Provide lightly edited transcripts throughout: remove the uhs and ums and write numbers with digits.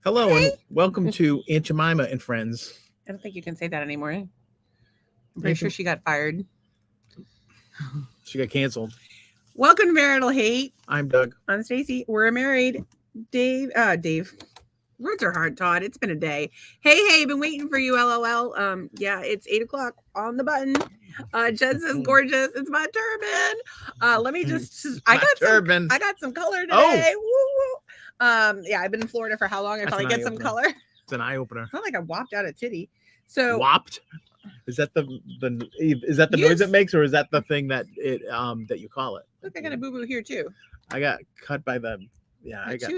Hello Hey. and welcome to Aunt Jemima and Friends. I don't think you can say that anymore. I'm pretty sure she got fired. She got canceled. Welcome to Marital Hate. I'm Doug. I'm Stacy. We're married. Dave. Words are hard, Todd. It's been a day. Hey, been waiting for you, LOL. Yeah, it's 8:00 on the button. Jen says gorgeous. It's my turban. Let me just I got some color today. Woo. Yeah, I've been in Florida for how long? I finally get some color. It's an eye opener. It's not like I whopped out a titty. So whopped? Is that the noise it makes, or is that the thing that it that you call it? Look, I got a boo-boo here too. I got cut by the I got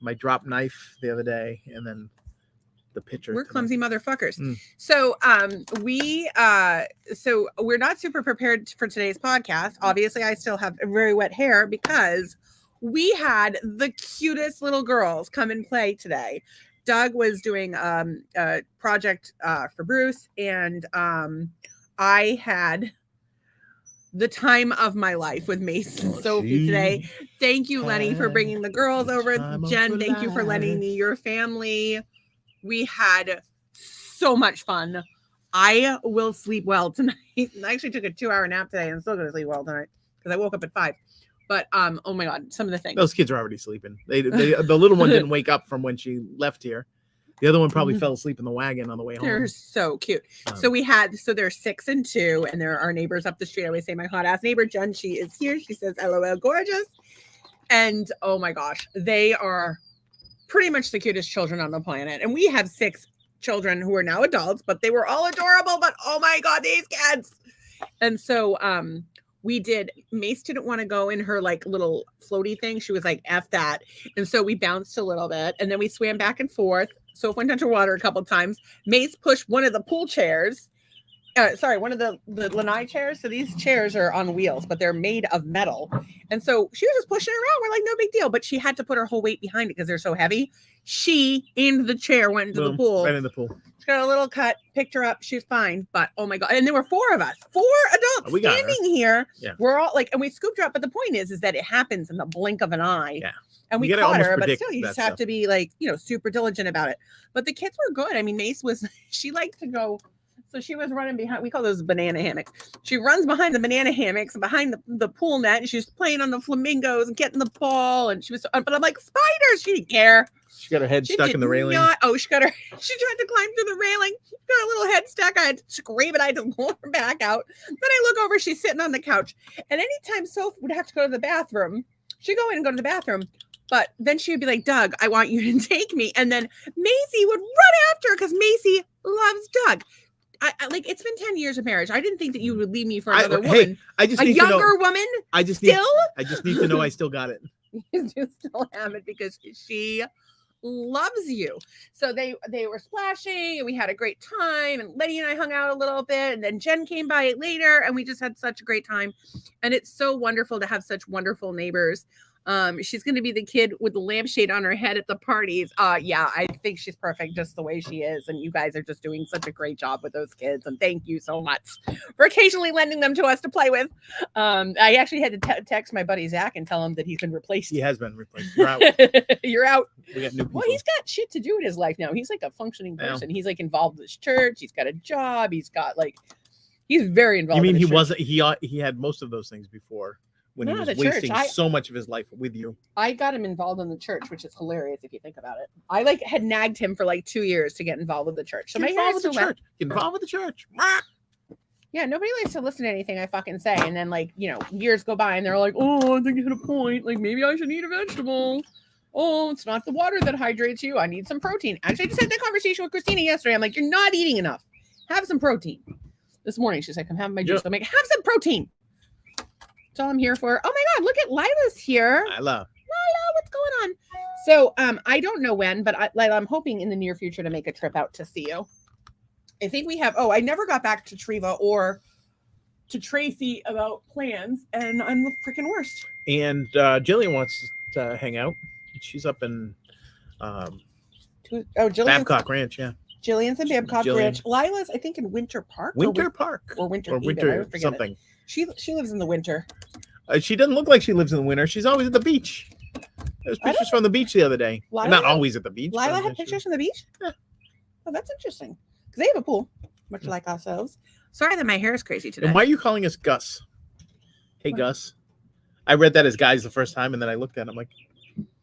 my drop knife the other day, and then the pitcher. We're clumsy motherfuckers. So so we're not super prepared for today's podcast. Obviously, I still have very wet hair because we had the cutest little girls come and play today. Doug was doing a project for Bruce, and I had the time of my life with Mace and Sophie today. Thank you, Lenny, for bringing the girls over. Jen, thank you for lending me your family. We had so much fun. I will sleep well tonight. I actually took a 2-hour nap today, and I'm still going to sleep well tonight because I woke up at 5. But oh my God, some of the things. Those kids are already sleeping. The little one didn't wake up from when she left here. The other one probably fell asleep in the wagon on the way home. They're so cute. So they're 6 and 2, and they're our neighbors up the street. I always say my hot ass neighbor Jen. She is here. She says, "LOL, gorgeous." And oh my gosh, they are pretty much the cutest children on the planet. And we have 6 children who are now adults, but they were all adorable. But oh my God, these kids. And so Mace didn't want to go in her like little floaty thing. She was like, F that. And so we bounced a little bit, and then we swam back and forth. So went underwater a couple times. Mace pushed one of the pool chairs. One of the lanai chairs. So these chairs are on wheels, but they're made of metal. And so she was just pushing it around. We're like, no big deal. But she had to put her whole weight behind it because they're so heavy. She in the chair went into the pool. Right in the pool. She got a little cut, picked her up. She's fine. But oh my God. And there were 4 of us, 4 adults standing here. Yeah. We're all like, and we scooped her up. But the point is that it happens in the blink of an eye. Yeah. And we caught her, but still, you just have to be like, super diligent about it. But the kids were good. I mean, Mace she liked to go. So she was running behind, we call those banana hammocks. She runs behind the banana hammocks and behind the pool net, and she was playing on the flamingos and getting the ball. And she was, but I'm like, spiders. She didn't care. She got her head stuck in the railing. She tried to climb through the railing, got a little head stuck. I had to scream it. I had to pull her back out. Then I look over, she's sitting on the couch. And anytime Soph would have to go to the bathroom, she'd go in and go to the bathroom. But then she would be like, Doug, I want you to take me. And then Macy would run after her because Macy loves Doug. I like, it's been 10 years of marriage. I didn't think that you would leave me for another woman. I just a need younger to know, woman. I just need to know I still got it. You still have it because she loves you. So they were splashing, and we had a great time. And Letty and I hung out a little bit, and then Jen came by later, and we just had such a great time. And it's so wonderful to have such wonderful neighbors. She's going to be the kid with the lampshade on her head at the parties. Yeah, I think she's perfect just the way she is. And you guys are just doing such a great job with those kids. And thank you so much for occasionally lending them to us to play with. I actually had to text my buddy Zach and tell him that he's been replaced. He has been replaced. You're out. You're out. We got new people. Well, he's got shit to do in his life now. He's like a functioning person. He's like involved with his church. He's got a job. He's very involved. You mean he wasn't? He had most of those things before. When he was wasting so much of his life with you. I got him involved in the church, which is hilarious if you think about it. I had nagged him for 2 years to get involved with the church. So Get involved with the church. Yeah, nobody likes to listen to anything I fucking say. And then years go by and they're like, oh, I think you hit a point. Like maybe I should eat a vegetable. Oh, it's not the water that hydrates you. I need some protein. Actually, I just had that conversation with Christina yesterday. I'm like, you're not eating enough. Have some protein. This morning, she's like, I'm having my juice. I'm like, have some protein. That's all I'm here for. Oh my God, look at Lila's here. Lila, what's going on? So I don't know when, but Lila, I'm hoping in the near future to make a trip out to see you. I think we have, I never got back to Treva or to Tracy about plans, and I'm the freaking worst. And Jillian wants to hang out. She's up in Babcock Ranch, yeah. Jillian's in Babcock Ranch. Lila's, I think, in Winter Park. Winter something. She lives in the winter. She doesn't look like she lives in the winter. She's always at the beach. There's pictures from the beach the other day. Lila Not had- always at the beach. Lila but had pictures from the beach? Oh, that's interesting. Because they have a pool, much like ourselves. Sorry that my hair is crazy today. And why are you calling us Gus? Hey, What? Gus. I read that as guys the first time, and then I looked at him like,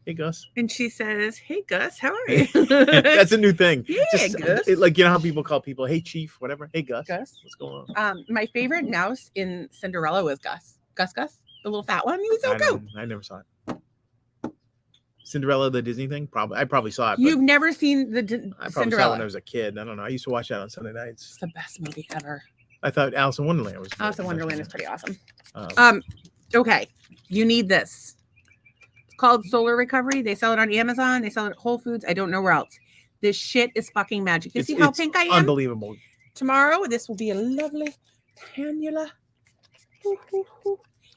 hey, Gus. And she says, hey, Gus, how are you? That's a new thing. Yeah, Gus. Like, you know how people call people, hey, Chief, whatever. Hey, Gus. Gus. What's going on? My favorite mouse in Cinderella was Gus. Gus, the little fat one. He was so cute. I never saw it. Cinderella, the Disney thing? I probably saw it. But You've never seen the I probably Cinderella? saw it when I was a kid. I don't know. I used to watch that on Sunday nights. It's the best movie ever. I thought Alice in Wonderland was. Alice in Wonderland is pretty awesome. Um, Okay, you need this. It's called Solar Recovery. They sell it on Amazon. They sell it at Whole Foods. I don't know where else. This shit is fucking magic. You see how pink I am? Unbelievable. Tomorrow, this will be a lovely cannula.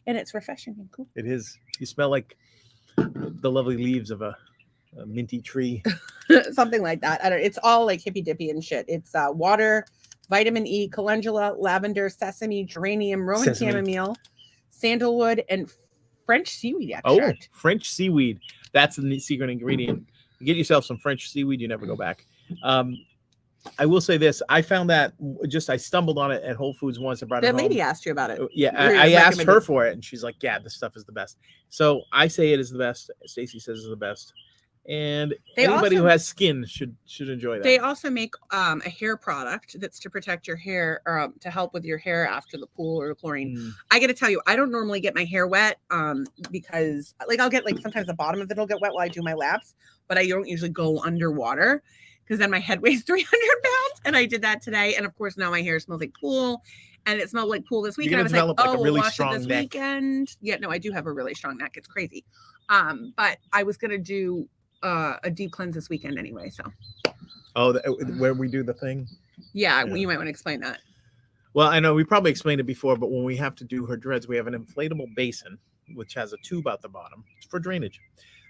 And it's refreshing and cool. It is. You smell like the lovely leaves of a minty tree. Something like that. I don't. It's all like hippy dippy and shit. It's water, vitamin E, calendula, lavender, sesame, geranium, Roman chamomile, sandalwood, and French seaweed extract. Oh, French seaweed. That's the secret ingredient. You get yourself some French seaweed, you never go back. I will say this. I found that I stumbled on it at Whole Foods once. I brought it home. That lady asked you about it. Yeah, I asked her for it, and she's like, yeah, this stuff is the best. So I say it is the best. Stacy says it's the best. And anybody who has skin should enjoy that. They also make a hair product that's to protect your hair, to help with your hair after the pool or the chlorine. I got to tell you, I don't normally get my hair wet because like I'll get like sometimes the bottom of it will get wet while I do my laps, but I don't usually go underwater because then my head weighs 300 pounds. And I did that today. And of course now my hair smells like pool, and it smelled like pool this weekend. I was like, oh, we'll wash it this weekend. Yeah, no, I do have a really strong neck. It's crazy. But I was going to do a deep cleanse this weekend anyway. So, where we do the thing. Yeah, you might want to explain that. Well, I know we probably explained it before, but when we have to do her dreads, we have an inflatable basin which has a tube out the bottom for drainage.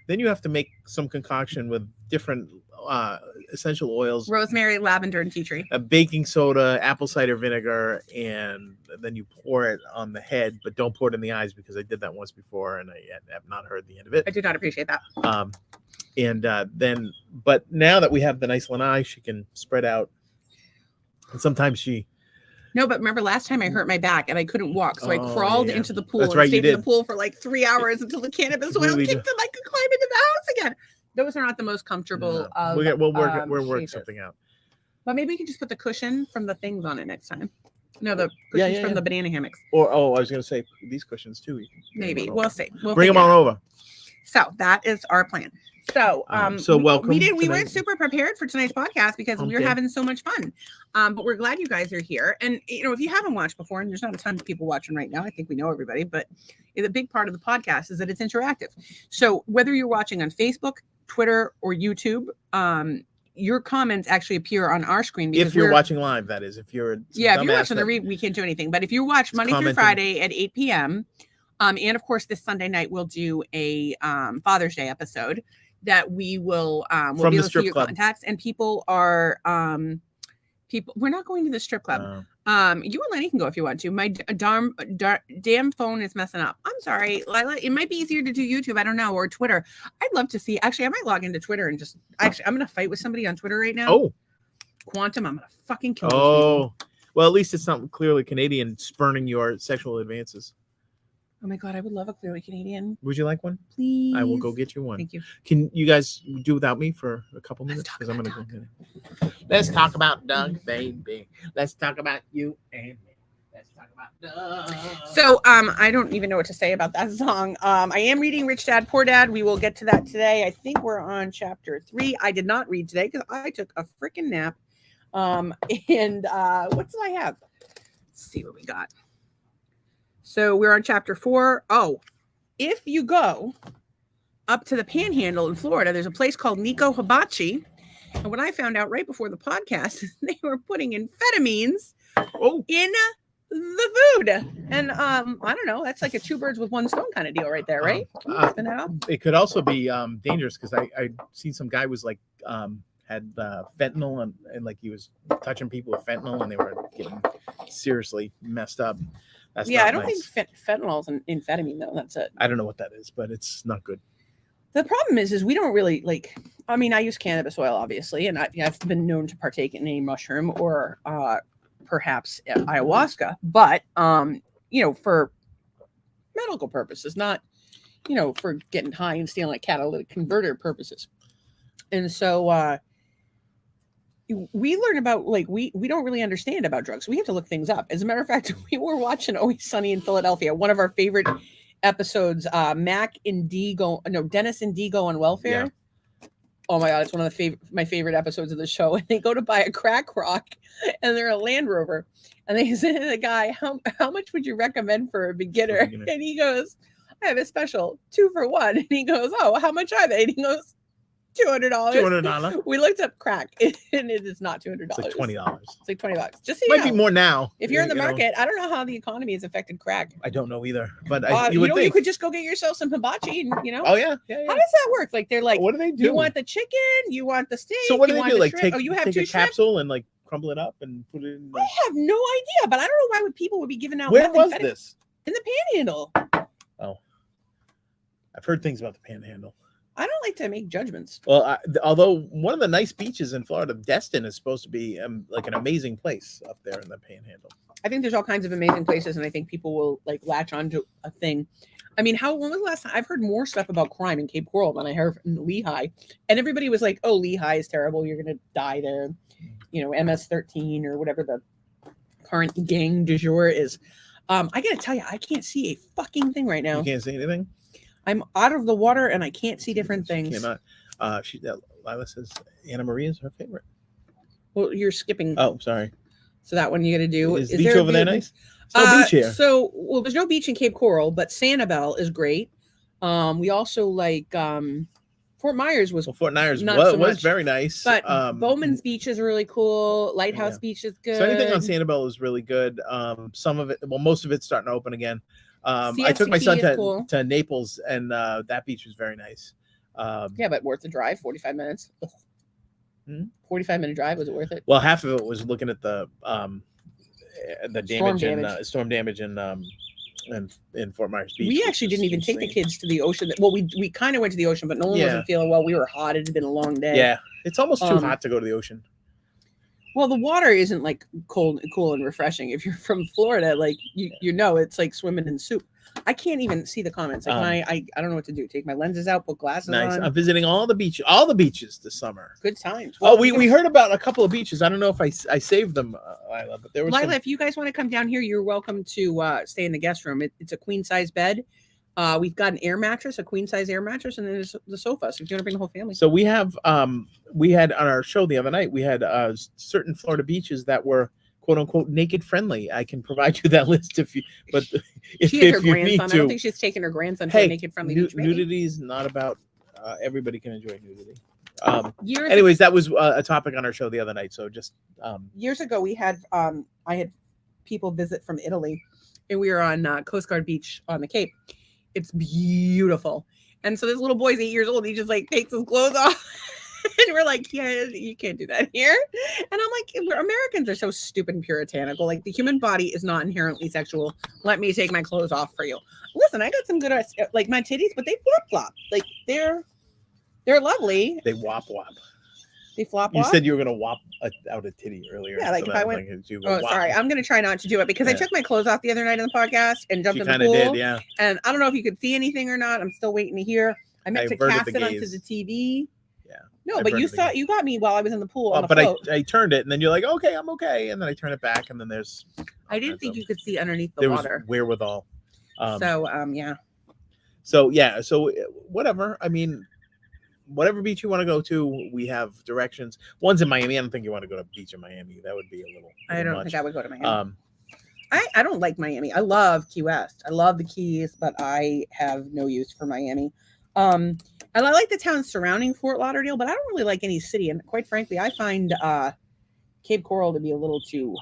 Then you have to make some concoction with different essential oils, rosemary, lavender, and tea tree, a baking soda, apple cider vinegar, and then you pour it on the head, but don't pour it in the eyes because I did that once before and I have not heard the end of it. I did not appreciate that. But now that we have the nice lanai, she can spread out. And sometimes No, but remember last time I hurt my back and I couldn't walk, so I crawled into the pool and stayed in the pool for like 3 hours until the cannabis oil kicked and I could climb into the house again. Those are not the most comfortable. No. We'll work something out. But maybe we can just put the cushion from the things on it next time. No, the cushions from the banana hammocks. Or I was going to say these cushions too. Maybe we'll see. Bring them on over. So that is our plan. So, welcome. We weren't super prepared for tonight's podcast because we were having so much fun. But we're glad you guys are here. And if you haven't watched before, and there's not a ton of people watching right now, I think we know everybody, but the big part of the podcast is that it's interactive. So whether you're watching on Facebook, Twitter, or YouTube, your comments actually appear on our screen. If you're watching live, that is. If you're watching the read, we can't do anything. But if you watch Monday through Friday at 8 p.m., and of course this Sunday night we'll do a Father's Day episode that we will we'll be able to see your contacts, and people are we're not going to the strip club. You and Lenny can go if you want to. My damn phone is messing up. I'm sorry, Lila. It might be easier to do YouTube. I don't know, or Twitter. I'd love to see. Actually, I might log into Twitter and just I'm gonna fight with somebody on Twitter right now. Oh, Quantum, I'm gonna fucking kill. Oh, well, at least it's not clearly Canadian spurning your sexual advances. Oh my God, I would love a Clearly Canadian. Would you like one? Please. I will go get you one. Thank you. Can you guys do without me for a couple minutes? Because I'm going to go get it. Let's talk about Doug, baby. Let's talk about you and me. Let's talk about Doug. So I don't even know what to say about that song. I am reading Rich Dad, Poor Dad. We will get to that today. I think we're on chapter 3. I did not read today because I took a freaking nap. And what did I have? Let's see what we got. So we're on chapter 4. Oh, if you go up to the Panhandle in Florida, there's a place called Nico Hibachi. And what I found out right before the podcast is they were putting amphetamines in the food. And I don't know, that's like a 2 birds with 1 stone kind of deal right there, right? It could also be dangerous because I seen some guy was like had fentanyl and like he was touching people with fentanyl and they were getting seriously messed up. That's I don't think fentanyl is an amphetamine though. That's it. I don't know what that is, but it's not good. The problem is we don't really like. I mean, I use cannabis oil, obviously, and I've been known to partake in a mushroom or perhaps ayahuasca, but for medical purposes, not for getting high and stealing like catalytic converter purposes. And so we learn about we don't really understand about drugs. We have to look things up. As a matter of fact, we were watching Always Sunny in Philadelphia, one of our favorite episodes. Dennis and Dee go on welfare. Yeah. Oh my god, it's one of my favorite episodes of the show. And they go to buy a crack rock, and they're a Land Rover, and they say to the guy, "How much would you recommend for a beginner?" And he goes, "I have a special 2 for 1." And he goes, "Oh, how much are they?" And he goes, $200. $200. We looked up crack, and it is not $200. It's like $20. It's like $20. Just so might be more now. If you're in the market, I don't know how the economy has affected crack. I don't know either, but you would think you could just go get yourself some hibachi, and Oh yeah. How does that work? Like they're like, what do they do? You want the chicken? You want the steak? So what do they do? Like take you have take a capsule and like crumble it up and put it in. I have no idea, but I don't know why people would be giving out. Where was this? In the Panhandle. Oh, I've heard things about the Panhandle. I don't like to make judgments. Well, although one of the nice beaches in Florida, Destin, is supposed to be like an amazing place up there in the Panhandle. I think there's all kinds of amazing places, and I think people will like latch onto a thing. I mean, when was the last time I've heard more stuff about crime in Cape Coral than I heard in Lehigh? And everybody was like, "Oh, Lehigh is terrible. You're gonna die there." MS-13 or whatever the current gang du jour is. I gotta tell you, I can't see a fucking thing right now. You can't see anything? I'm out of the water and I can't see different things. Cannot. Lila says Anna Maria is her favorite. Well, you're skipping. Oh, sorry. So that one you got to do. Is the beach over there nice? There's no beach here. Well, there's no beach in Cape Coral, but Sanibel is great. We also like Fort Myers was. Well, Fort Myers was very nice. But Bowman's Beach is really cool. Lighthouse Beach is good. So anything on Sanibel is really good. Some of it, most of it's starting to open again. I took my son to Naples, and that beach was very nice. Yeah, but worth the drive, 45 minutes. 45-minute drive, was it worth it? Well, half of it was looking at the storm damage in Fort Myers Beach. We actually didn't even take the kids to the ocean. Well, we kind of went to the ocean, but no one wasn't feeling well. We were hot. It had been a long day. Yeah, it's almost too hot to go to the ocean. Well, the water isn't like cool and refreshing. If you're from Florida, like it's like swimming in soup. I can't even see the comments. Like I don't know what to do. Take my lenses out, put glasses on. I'm visiting all the beaches this summer. Good times. Well, we heard about a couple of beaches. I don't know if I saved them, Lila, but there was Lila, if you guys want to come down here, you're welcome to stay in the guest room. It's a queen size bed. We've got an air mattress, a queen size air mattress, and then there's the sofa. So if you want to bring the whole family. So we have we had on our show the other night, we had certain Florida beaches that were quote unquote naked friendly. I can provide you that list if you need to. I don't think she's taken her grandson to a naked friendly beach. Nudity is not about everybody can enjoy nudity. Anyways, that was a topic on our show the other night. So just years ago, we had I had people visit from Italy, and we were on Coast Guard Beach on the Cape. It's beautiful, and so this little boy's 8 years old. He just like takes his clothes off. And we're like, yeah, you can't do that here. And I'm like, Americans are so stupid and puritanical. Like the human body is not inherently sexual. Let me take my clothes off for you. Listen, I got some good, like my titties, but they flip flop. Like they're lovely. They wop. They flop. You said you were gonna wop out a titty earlier. Yeah, like if I went. Sorry, I'm gonna try not to do it because I took my clothes off the other night on the podcast and jumped in the pool. Did, yeah. And I don't know if you could see anything or not. I'm still waiting to hear. I meant to cast it onto the TV. No, but you got me while I was in the pool. But I turned it, and then you're like, okay, I'm okay, and then I turn it back, and then there's. I didn't think you could see underneath the water. Wherewithal. Yeah. So whatever. I mean, whatever beach you want to go to, we have directions. One's in Miami. I don't think you want to go to a beach in Miami. That would be a little. I don't think I would go to Miami. I don't like Miami. I love Key West. I love the Keys, but I have no use for Miami. And I like the towns surrounding Fort Lauderdale, but I don't really like any city. And quite frankly, I find Cape Coral to be a little too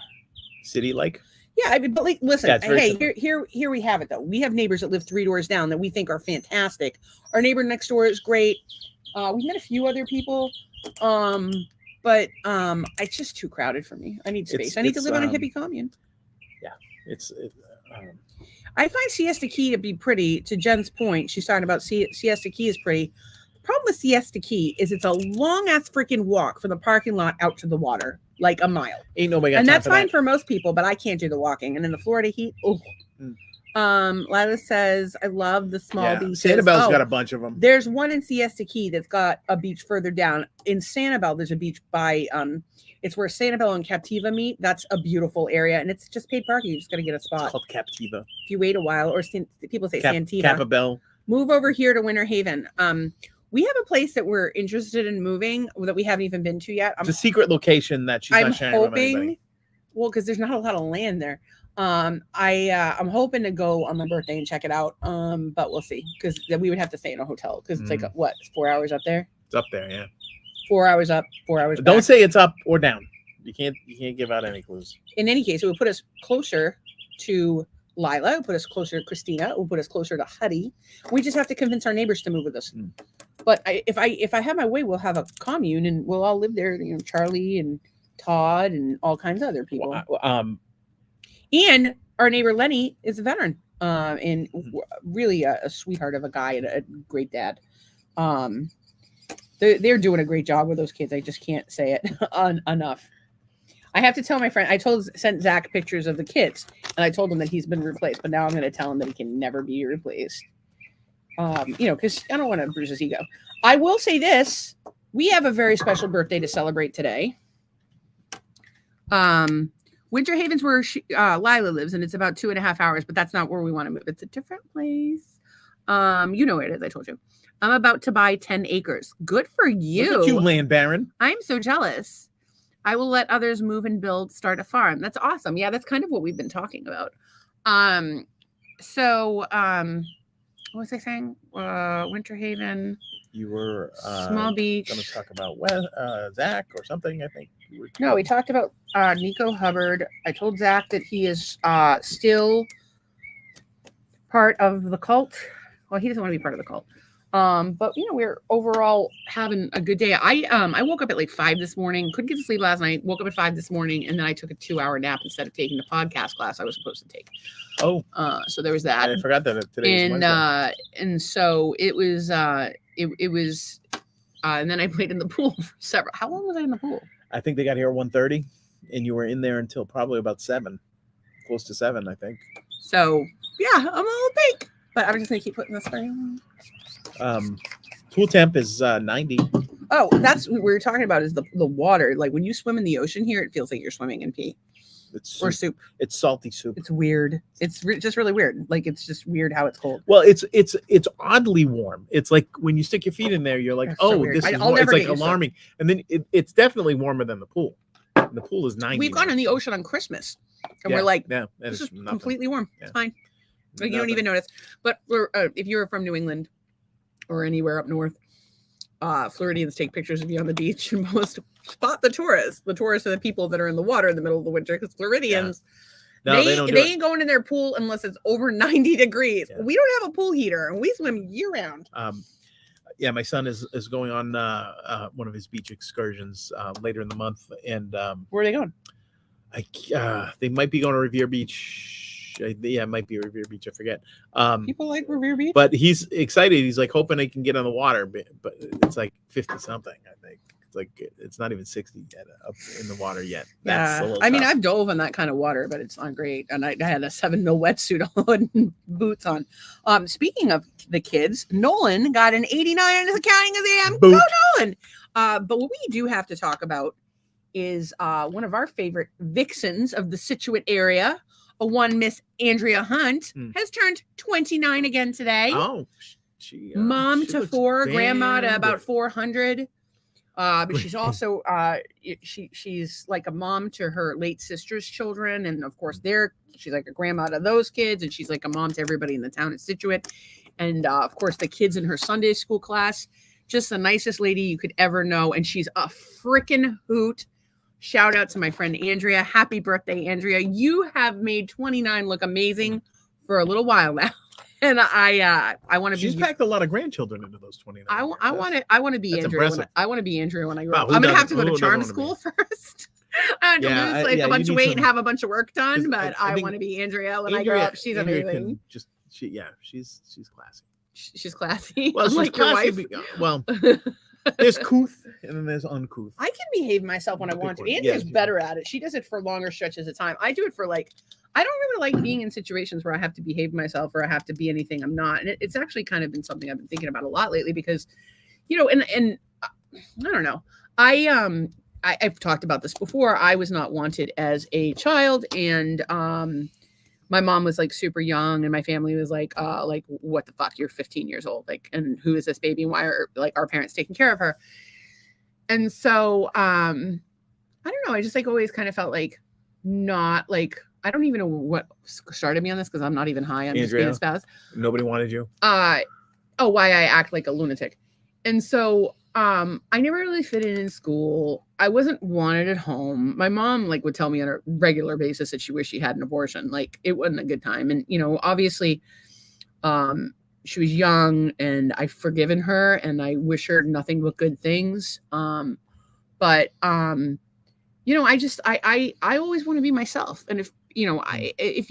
city-like. Yeah, I mean, but like, listen, hey, here we have it though. We have neighbors that live 3 doors down that we think are fantastic. Our neighbor next door is great. We've met a few other people, but it's just too crowded for me. I need space. I need to live on a hippie commune. Yeah, I find Siesta Key to be pretty. To Jen's point, she's talking about Siesta Key is pretty. Problem with Siesta Key is it's a long ass freaking walk from the parking lot out to the water, like a mile. Ain't nobody got And time that's for fine that. for most people, but I can't do the walking. And in the Florida heat, oh. Lila says, I love the small beaches. Sanibel's got a bunch of them. There's one in Siesta Key that's got a beach further down. In Sanibel, there's a beach by it's where Sanibel and Captiva meet. That's a beautiful area, and it's just paid parking. You just got to get a spot. It's called Captiva. If you wait a while, or people say Santiva. Capabel. Move over here to Winter Haven. We have a place that we're interested in moving that we haven't even been to yet. It's a secret location that she's not sharing with anybody. Well, because there's not a lot of land there. I'm hoping to go on my birthday and check it out. But we'll see, because then we would have to stay in a hotel because it's like what, 4 hours up there? It's up there, yeah. 4 hours up, 4 hours back. Don't say it's up or down. You can't give out any clues. In any case, it would put us closer to Lila. It would put us closer to Christina. It would put us closer to Huddy. We just have to convince our neighbors to move with us. But if I have my way, we'll have a commune and we'll all live there. You know, Charlie and Todd and all kinds of other people. And our neighbor Lenny is a veteran, and really a sweetheart of a guy and a great dad. They're doing a great job with those kids. I just can't say it enough. I have to tell my friend. Sent Zach pictures of the kids, and I told him that he's been replaced. But now I'm going to tell him that he can never be replaced. Because I don't want to bruise his ego. I will say this: we have a very special birthday to celebrate today. Winter Haven's where Lila lives, and it's about 2.5 hours, but that's not where we want to move. It's a different place. You know where it is, I told you. I'm about to buy 10 acres. Good for you. Look at you, land baron. I'm so jealous. I will let others move and build, start a farm. That's awesome. Yeah, that's kind of what we've been talking about. What was I saying? Winter Haven. You were Small Beach. Going to talk about Zach or something, I think. No, we talked about Nico Hubbard. I told Zach that he is still part of the cult. Well, he doesn't want to be part of the cult. But we're overall having a good day. I woke up at like 5 this morning. Couldn't get to sleep last night. Woke up at 5 this morning, and then I took a 2-hour nap instead of taking the podcast class I was supposed to take. Oh, so there was that. I forgot that today was Wednesday. And so it was. It was. And then I played in the pool for several. How long was I in the pool? I think they got here at 1:30, and you were in there until probably about 7, close to 7, I think. So yeah, I'm a little pink, but I'm just gonna keep putting this spray on. Pool temp is 90. Oh, that's what we were talking about is the water. Like when you swim in the ocean here, it feels like you're swimming in pee. Or soup. It's salty soup. It's weird. It's just really weird. Like it's just weird how it's cold. Well, it's oddly warm. It's like when you stick your feet in there, you're like, this is warm. It's like alarming. And then it's definitely warmer than the pool. And the pool is 90. We've gone in the ocean on Christmas, and we're like, this is completely warm. Yeah. It's fine. Like you don't even notice. But if you're from New England or anywhere up north, Floridians take pictures of you on the beach and most spot the tourists. The tourists are the people that are in the water in the middle of the winter because Floridians, they ain't going in their pool unless it's over 90 degrees. Yeah. We don't have a pool heater and we swim year round. My son is going on one of his beach excursions later in the month. And where are they going? They might be going to Revere Beach. It might be Revere Beach. I forget. People like Revere Beach, but he's excited. He's like hoping they can get on the water, but it's like 50 something. I think it's like it's not even 60 yet up in the water yet. That's I mean, I've dove in that kind of water, but it's not great. And I had a 7 mil wetsuit on and boots on. Speaking of the kids, Nolan got an 89 on his accounting exam. Go Nolan! But what we do have to talk about is one of our favorite vixens of the Scituate area. One Miss Andrea Hunt has turned 29 again today. Oh, she mom to 4, grandma to about 400. But she's also she's like a mom to her late sister's children, and of course she's like a grandma to those kids, and she's like a mom to everybody in the town at Scituate, and of course the kids in her Sunday school class. Just the nicest lady you could ever know, and she's a freaking hoot. Shout out to my friend Andrea. Happy birthday, Andrea. You have made 29 look amazing for a little while now. And I want to be. She's packed a lot of grandchildren into those 29. I want to be Andrea. I want to be Andrea when I grow up. I'm gonna have to go to charm school first. I have to lose like a bunch of weight and have a bunch of work done, but I want to be Andrea when I grow up. She's amazing. She's classy. She's classy. Well, she's like your classy. wife. Well, there's couth and then there's uncouth. I can behave myself when I want to. Andy is better at it. She does it for longer stretches of time. I do it for like, I don't really like being in situations where I have to behave myself or I have to be anything I'm not. And it's actually kind of been something I've been thinking about a lot lately because, you know, and I don't know. I've talked about this before. I was not wanted as a child, and my mom was like super young, and my family was like what the fuck? You're 15 years old, like, and who is this baby? And why are like our parents taking care of her? And so I don't know. I just like always kind of felt like not like I don't even know what started me on this because I'm not even high. I'm just being a spouse. Nobody wanted you. Why I act like a lunatic, and so. I never really fit in school. I wasn't wanted at home. My mom like would tell me on a regular basis that she wished she had an abortion. Like it wasn't a good time. And, you know, obviously, she was young and I've forgiven her and I wish her nothing but good things. But you know, I always want to be myself. And if, you know, if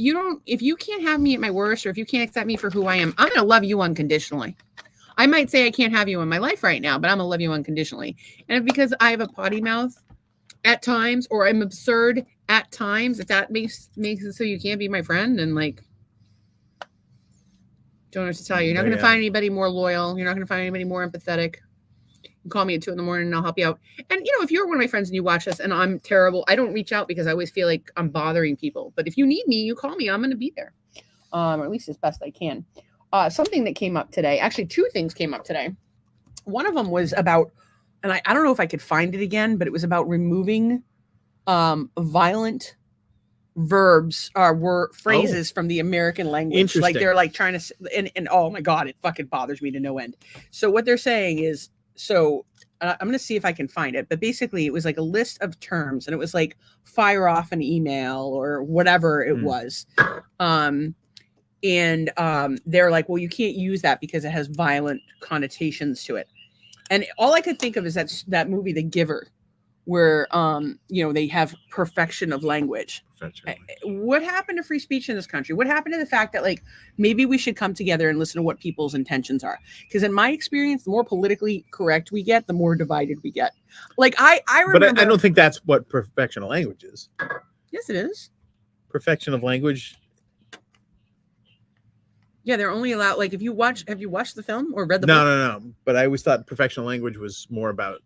you can't have me at my worst, or if you can't accept me for who I am, I'm going to love you unconditionally. I might say I can't have you in my life right now, but I'm going to love you unconditionally. And because I have a potty mouth at times, or I'm absurd at times, if that makes it so you can't be my friend, and like, don't know what to tell you. You're not going to find anybody more loyal. You're not going to find anybody more empathetic. You can call me at 2 a.m. and I'll help you out. And, you know, if you're one of my friends and you watch this and I'm terrible, I don't reach out because I always feel like I'm bothering people. But if you need me, you call me. I'm going to be there. Or at least as best I can. Something that came up today, actually 2 things came up today. One of them was about, and I don't know if I could find it again, but it was about removing violent verbs or phrases from the American language. Like they're like trying to, and oh my God, it fucking bothers me to no end. So what they're saying is, I'm going to see if I can find it, but basically it was like a list of terms and it was like fire off an email or whatever it was. And they're like, well, you can't use that because it has violent connotations to it. And all I could think of is that movie, The Giver, where, you know, they have perfection of language. What happened to free speech in this country? What happened to the fact that, like, maybe we should come together and listen to what people's intentions are? Because in my experience, the more politically correct we get, the more divided we get. Like, I remember. But I don't think that's what perfection of language is. Yes, it is. Perfection of language. Yeah, they're only allowed, like, have you watched the film or read the book? No. But I always thought perfection of language was more about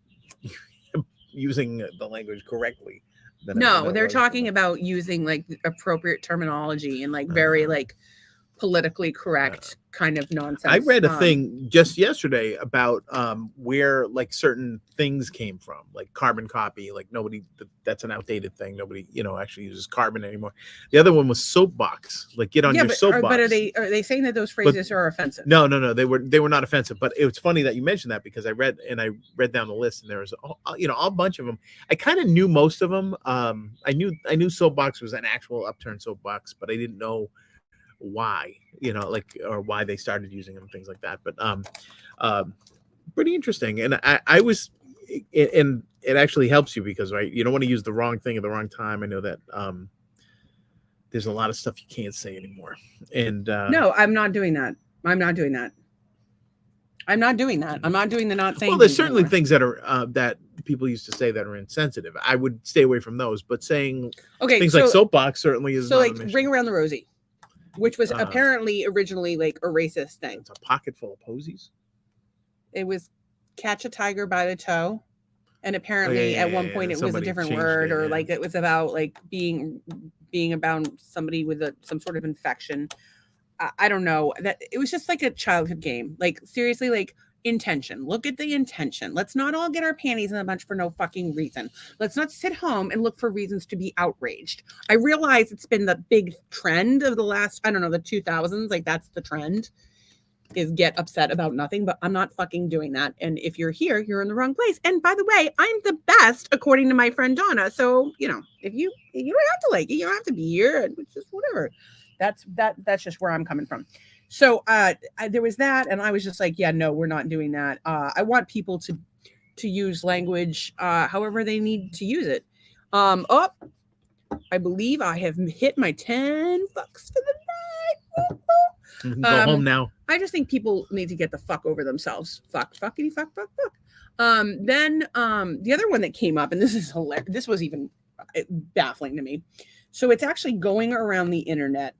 using the language correctly. No, they're talking about using like appropriate terminology and like very like politically correct kind of nonsense. I read a thing just yesterday about where like certain things came from, like carbon copy. Like that's an outdated thing. Nobody, you know, actually uses carbon anymore. The other one was soapbox. Like get on your soapbox. But are they saying that those phrases are offensive? No. They were not offensive. But it was funny that you mentioned that because I read down the list and there was a bunch of them. I kind of knew most of them. I knew soapbox was an actual upturned soapbox, but I didn't know why, you know, like, or why they started using them, things like that. But pretty interesting. And I was, and it actually helps you because, right, you don't want to use the wrong thing at the wrong time. I know that there's a lot of stuff you can't say anymore. And no, I'm not doing that. I'm not doing the not saying. Well, there's certainly things that are that people used to say that are insensitive. I would stay away from those, but saying things like soapbox certainly is. So like Ring Around the Rosie, which was apparently originally like a racist thing. It's a pocket full of posies. It was catch a tiger by the toe. And apparently at one point it was a different word, or like it was about like being about somebody with some sort of infection. I don't know. That it was just like a childhood game. Like seriously, like intention. Look at the intention. Let's not all get our panties in a bunch for no fucking reason. Let's not sit home and look for reasons to be outraged. I realize it's been the big trend of the last, I don't know, the 2000s. Like that's the trend, is get upset about nothing, but I'm not fucking doing that. And if you're here, you're in the wrong place. And by the way, I'm the best according to my friend Donna. So, you know, if you don't have to like it, you don't have to be here. It's just whatever. That's just where I'm coming from. So there was that, and I was just like, yeah, no, we're not doing that. I want people to use language however they need to use it. I believe I have hit my 10 bucks for the night. You can go home now. I just think people need to get the fuck over themselves. Fuckity fuck. Then the other one that came up, and this is hilarious. This was even baffling to me. So it's actually going around the internet,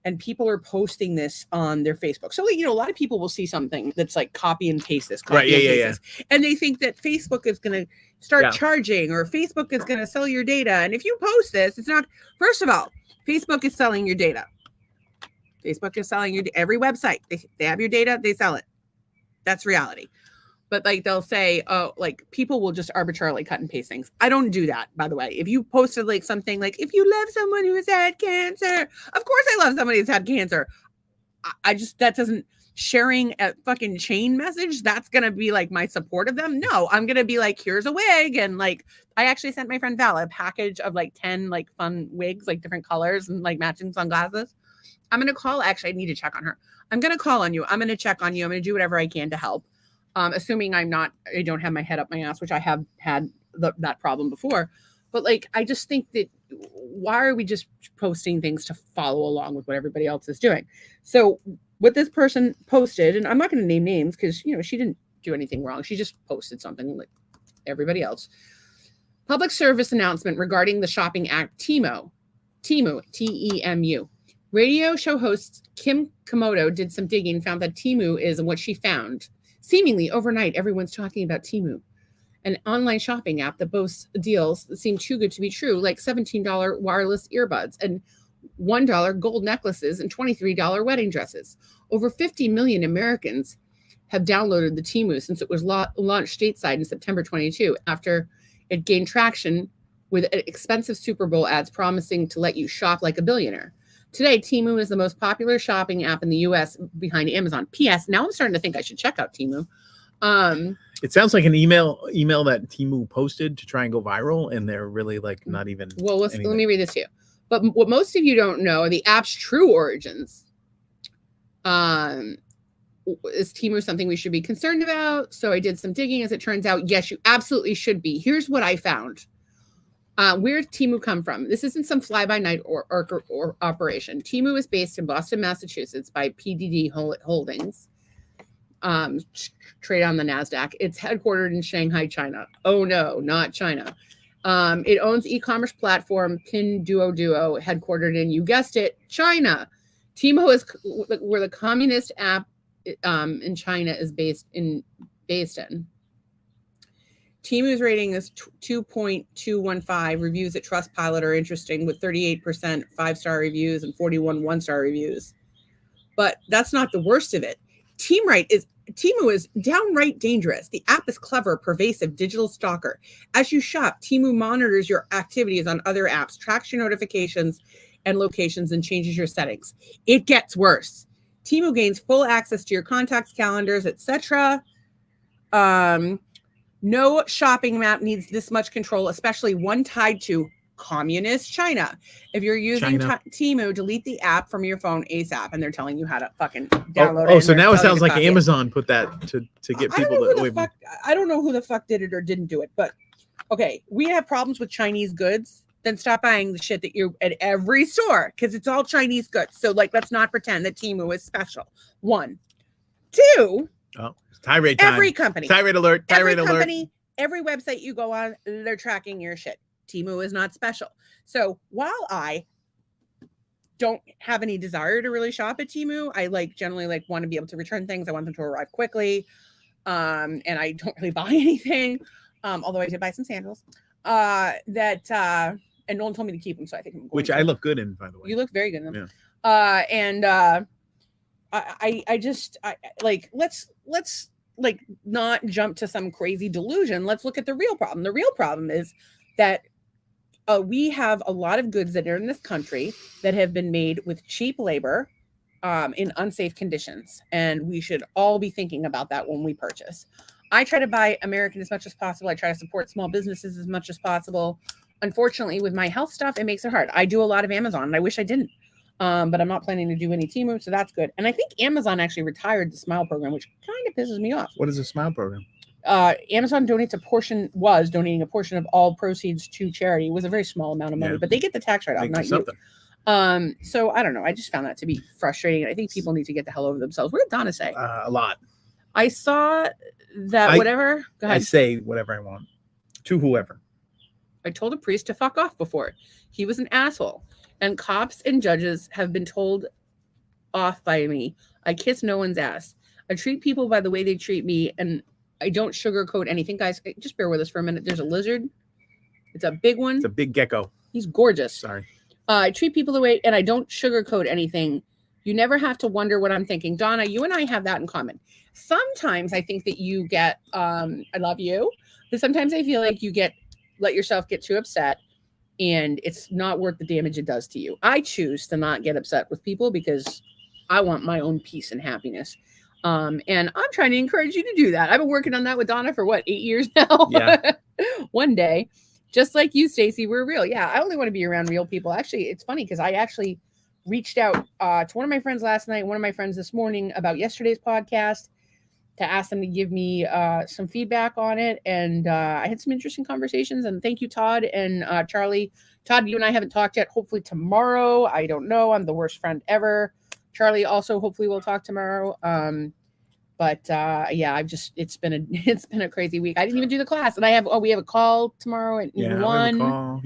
and people are posting this on their Facebook. So, a lot of people will see something that's like copy and paste this. Yeah. And they think that Facebook is going to start charging, or Facebook is going to sell your data. And if you post this, it's not, first of all, Facebook is selling your data. Facebook is selling your, every website. They have your data, they sell it. That's reality. But they'll say, people will just arbitrarily cut and paste things. I don't do that, by the way. If you posted something like, if you love someone who has had cancer, of course I love somebody who's had cancer. That doesn't, sharing a fucking chain message, that's going to be my support of them. No, I'm going to be here's a wig. And I actually sent my friend Val a package of 10 fun wigs, different colors and matching sunglasses. I'm going to call, actually I need to check on her. I'm going to call on you. I'm going to check on you. I'm going to do whatever I can to help. Assuming I don't have my head up my ass, which I have had that problem before. But I just think that why are we just posting things to follow along with what everybody else is doing? So what this person posted, and I'm not going to name names because, she didn't do anything wrong. She just posted something like everybody else. Public service announcement regarding the shopping app Temu, T-E-M-U. Radio show host Kim Komodo did some digging, found that Temu is what she found. Seemingly overnight, everyone's talking about Temu, an online shopping app that boasts deals that seem too good to be true, like $17 wireless earbuds and $1 gold necklaces and $23 wedding dresses. Over 50 million Americans have downloaded the Temu since it was launched stateside in September 22, after it gained traction with expensive Super Bowl ads promising to let you shop like a billionaire. Today, Temu is the most popular shopping app in the U.S. behind Amazon. P.S. Now I'm starting to think I should check out Temu. It sounds like an email that Temu posted to try and go viral, and they're really not even. Well, let me read this to you. But what most of you don't know are the app's true origins. Is Temu something we should be concerned about? So I did some digging. As it turns out, yes, you absolutely should be. Here's what I found. Where did Temu come from? This isn't some fly-by-night or operation. Temu is based in Boston, Massachusetts by PDD Holdings, trade on the NASDAQ. It's headquartered in Shanghai, China. Oh, no, not China. It owns e-commerce platform Pinduoduo, headquartered in, you guessed it, China. Temu is where the communist app in China is based in. Temu's rating is 2.215. Reviews at Trustpilot are interesting, with 38% 5-star reviews and 41 1-star reviews. But that's not the worst of it. Temu is downright dangerous. The app is clever, pervasive, digital stalker. As you shop, Temu monitors your activities on other apps, tracks your notifications and locations, and changes your settings. It gets worse. Temu gains full access to your contacts, calendars, etc. No shopping app needs this much control, especially one tied to communist China. If you're using Temu, delete the app from your phone ASAP. And they're telling you how to fucking download it. Oh, so now it sounds like Amazon put that to get people to. I don't know who the fuck did it or didn't do it, but okay, we have problems with Chinese goods. Then stop buying the shit that you're at every store, because it's all Chinese goods. So let's not pretend that Temu is special. 1, 2. Oh. Tirade time. Every company. Tirade alert. Every company, every website you go on, they're tracking your shit. Temu is not special. So while I don't have any desire to really shop at Temu, I generally want to be able to return things. I want them to arrive quickly. And I don't really buy anything. Although I did buy some sandals. And no one told me to keep them, so I think I'm going Which I look good in, by the way. You look very good in them. Yeah. Let's not jump to some crazy delusion. Let's look at the real problem. The real problem is that we have a lot of goods that are in this country that have been made with cheap labor in unsafe conditions. And we should all be thinking about that when we purchase. I try to buy American as much as possible. I try to support small businesses as much as possible. Unfortunately, with my health stuff, it makes it hard. I do a lot of Amazon, and I wish I didn't. But I'm not planning to do any Temu, so that's good. And I think Amazon actually retired the Smile program, which kind of pisses me off. What is the Smile program? Amazon was donating a portion of all proceeds to charity. It was a very small amount of money, but they get the tax write-off, not you. So I don't know. I just found that to be frustrating. I think people need to get the hell over themselves. What did Donna say? A lot. I saw that whatever. Go ahead. I say whatever I want to whoever. I told a priest to fuck off before. He was an asshole. And cops and judges have been told off by me. I kiss no one's ass. I treat people by the way they treat me, and I don't sugarcoat anything. Guys, just bear with us for a minute. There's a lizard. It's a big one. It's a big gecko. He's gorgeous. Sorry. I treat people the way, and I don't sugarcoat anything. You never have to wonder what I'm thinking. Donna, you and I have that in common. Sometimes I think that you get, I love you, but sometimes I feel like you let yourself get too upset, and it's not worth the damage it does to you. I choose to not get upset with people because I want my own peace and happiness. And I'm trying to encourage you to do that. I've been working on that with Donna for 8 years now. Yeah. One day, just like you, Stacey, we're real. Yeah. I only want to be around real people. Actually, it's funny because I actually reached out to one of my friends last night, one of my friends this morning about yesterday's podcast to ask them to give me some feedback on it. And I had some interesting conversations, and thank you, Todd and Charlie. Todd, you and I haven't talked yet. Hopefully tomorrow. I don't know. I'm the worst friend ever. Charlie also hopefully we'll talk tomorrow. Yeah, it's been a crazy week. I didn't even do the class, and we have a call tomorrow at 1.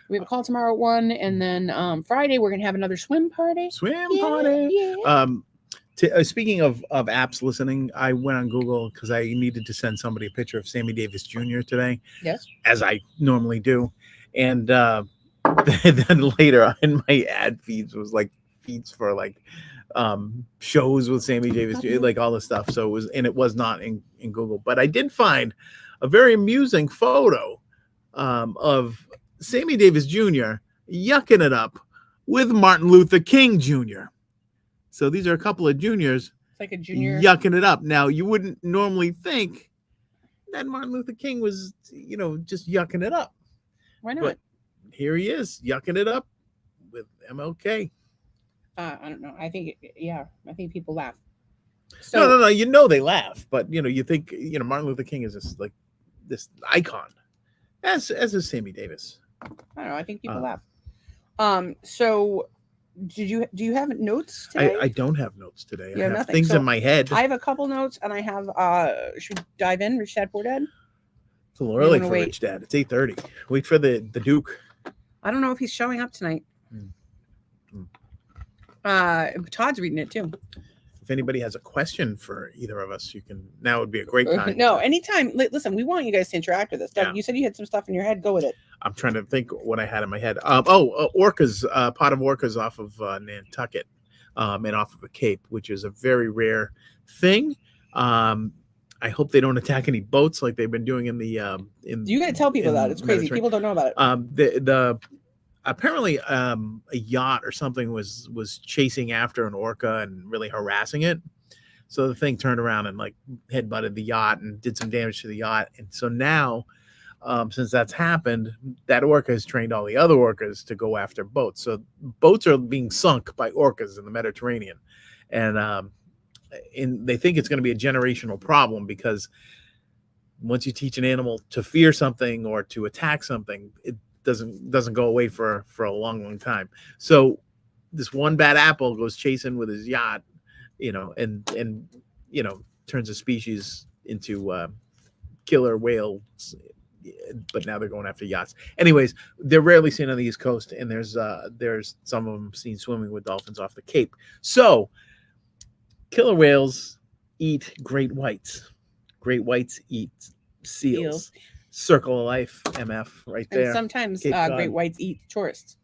We have a call tomorrow at 1, and then Friday we're gonna have another swim party. Yeah. Speaking of apps listening, I went on Google because I needed to send somebody a picture of Sammy Davis Jr. today. Yes, as I normally do, and then later in my ad feeds was feeds for shows with Sammy Davis, all this stuff. So it was not in Google, but I did find a very amusing photo of Sammy Davis Jr. yucking it up with Martin Luther King Jr. So these are a couple of juniors. It's like a junior yucking it up. Now you wouldn't normally think that Martin Luther King was, just yucking it up. Why not? But here he is yucking it up with MLK. I don't know. I think people laugh. So, no. They laugh, but you think Martin Luther King is this icon, as is Sammy Davis. I don't know. I think people laugh. So, do you have notes today? I don't have notes today. I have things in my head. I have a couple notes, and I have. Should we dive in? Rich Dad, Poor Dad. It's a little early for Rich Dad. It's 8:30. Wait for the Duke. I don't know if he's showing up tonight. Todd's reading it too. If anybody has a question for either of us, now would be a great time. No, anytime. Listen, we want you guys to interact with us. Yeah. You said you had some stuff in your head. Go with it. I'm trying to think what I had in my head. Orcas, pot of orcas off of Nantucket, and off of a Cape, which is a very rare thing. I hope they don't attack any boats like they've been doing in the. You got to tell people that. It's crazy. People don't know about it. Apparently a yacht or something was chasing after an orca and really harassing it. So the thing turned around and headbutted the yacht and did some damage to the yacht. And so now, since that's happened, that orca has trained all the other orcas to go after boats. So boats are being sunk by orcas in the Mediterranean. And they think it's going to be a generational problem because once you teach an animal to fear something or to attack something, it doesn't go away for a long time. So this one bad apple goes chasing with his yacht, and turns a species into killer whales. But now they're going after yachts. Anyways, they're rarely seen on the East Coast, and there's some of them seen swimming with dolphins off the Cape. So killer whales eat great whites. Great whites eat seals. Circle of life, MF, right there. And sometimes great whites eat tourists,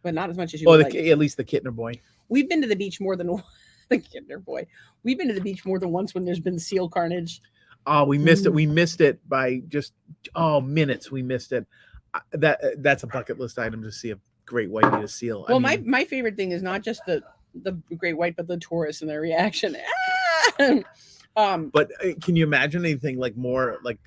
but not as much as you would like. At least the Kittner boy. We've been to the beach more than the Kittner boy. We've been to the beach more than once when there's been seal carnage. Oh, we missed it. We missed it by just minutes. We missed it. That's a bucket list item to see a great white eat a seal. Well, my favorite thing is not just the great white, but the tourists and their reaction. But can you imagine anything more like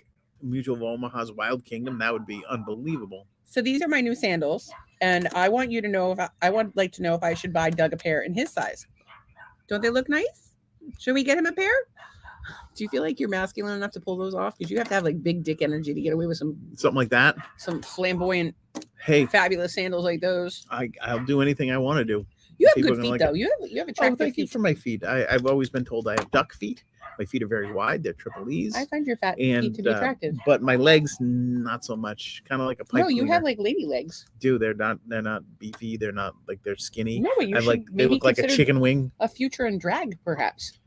Mutual of Omaha's Wild Kingdom? That would be unbelievable. So these are my new sandals, and I want you to know I would like to know if I should buy Doug a pair in his size. Don't they look nice? Should we get him a pair? Do you feel like you're masculine enough to pull those off? Because you have to have big dick energy to get away with something like that. Some flamboyant Hey, fabulous sandals like those. I'll do anything I want to do. You have People are good gonna feet like though. it. You have Oh, attractive thank you feet. for my feet. I've always been told I have duck feet. My feet are very wide. They're triple E's. I find your feet to be attractive. But my legs, not so much. Kind of like a pipe No, you cleaner. have like lady legs. Dude, they're not beefy. They're not like they're skinny. No, but you I should like they maybe look like a consider chicken wing. a future in drag, perhaps.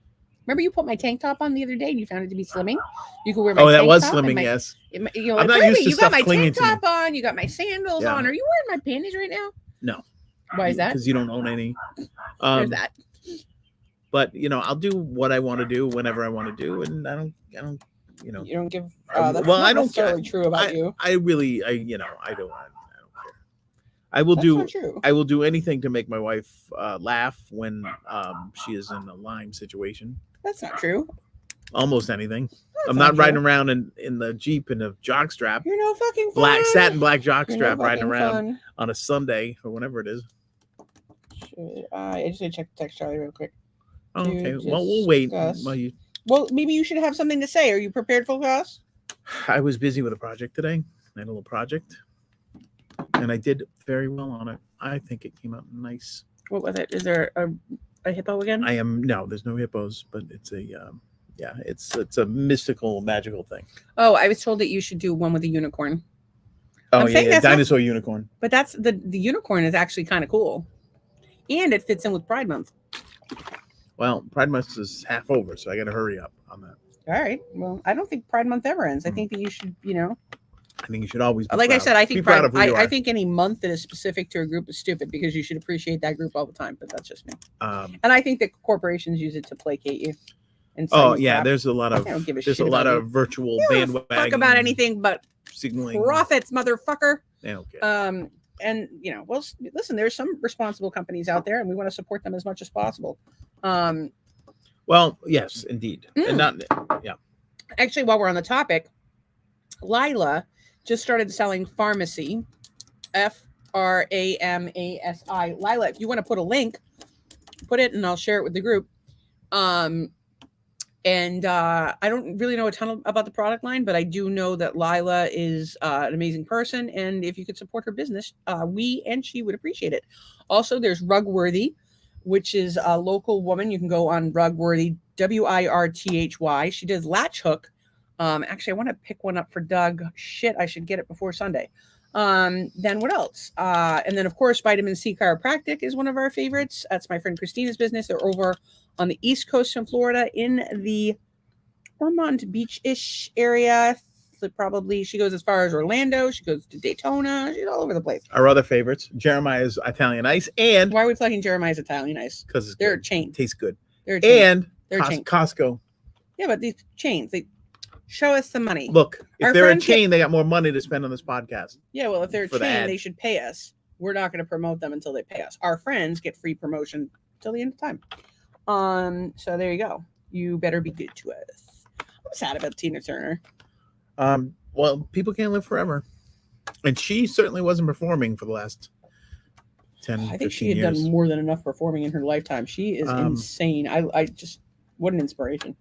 Remember you put my tank top on the other day and you found it to be slimming? You could wear my Oh, that tank was top and slimming, my, yes. You know, I'm like, not used to you got stuff my clinging tank to me. top on, you got my sandals Yeah. on. Are you wearing my panties right now? No. Why is that? Because you don't own any. There's that. But I'll do what I want to do whenever I want to do, and I don't. You don't give. well, That's not I don't necessarily true about you. I really, I don't care. I will That's do. not true. I will do anything to make my wife laugh when she is in a Lyme situation. That's not true. Almost anything. That's I'm not riding true. around in the Jeep in a jockstrap, You're no fucking fun. satin black You're no jockstrap, riding fucking around fun. on a Sunday or whenever it is. I just need to check the text Charlie real quick. Oh, To okay. Well, we'll wait. discuss. Well, Well, maybe you should have something to say. Are you prepared for us? I was busy with a project today. I had a little project, and I did very well on it. I think it came out nice. What was it? Is there a hippo again? No, there's no hippos, but it's a it's a mystical, magical thing. Oh, I was told that you should do one with a unicorn. Oh I'm saying yeah, that's not- dinosaur unicorn. But that's the unicorn is actually kind of cool. And it fits in with Pride Month. Well, Pride Month is half over, so I got to hurry up on that. All right. Well, I don't think Pride Month ever ends. I think that you should, I think you should always be like proud. I said, I think be proud of who you I are. think any month that is specific to a group is stupid because you should appreciate that group all the time. But that's just me. And I think that corporations use it to placate you. And sell you crap. There's a lot of I don't give a there's shit a lot about of you. virtual You don't bandwagon. fuck about anything but signaling profits, motherfucker. They don't care. And well, listen, there's some responsible companies out there, and we want to support them as much as possible. Well, yes, indeed, and not Actually, while we're on the topic, Lila just started selling pharmacy, Pharmasi. Lila, if you want to put a link, put it, and I'll share it with the group. And I don't really know a ton about the product line, but I do know that Lila is an amazing person. And if you could support her business, we and she would appreciate it. Also, there's Rugworthy, which is a local woman. You can go on Rugworthy, Wirthy. She does latch hook. Actually, I want to pick one up for Doug. Shit, I should get it before Sunday. Then what else? And then, of course, Vitamin C Chiropractic is one of our favorites. That's my friend Christina's business. They're over on the East Coast in Florida in the Vermont Beach-ish area. So probably she goes as far as Orlando. She goes to Daytona. She's all over the place. Our other favorites, Jeremiah's Italian Ice, and Why are we plugging Jeremiah's Italian Ice? because They're a chain. tastes good, They're a chain. and They're a chain. Costco. Yeah, but these chains, they show us some money. Look, if Our they're a friend chain, they got more money to spend on this podcast. Yeah, well, if they're a for the chain, ad. they should pay us. We're not going to promote them until they pay us. Our friends get free promotion till the end of time. So there you go. You better be good to us. I'm sad about Tina Turner. Well, people can't live forever, and she certainly wasn't performing for the last 10, I think 15 she had years. done more than enough performing in her lifetime. She is insane. I just, what an inspiration.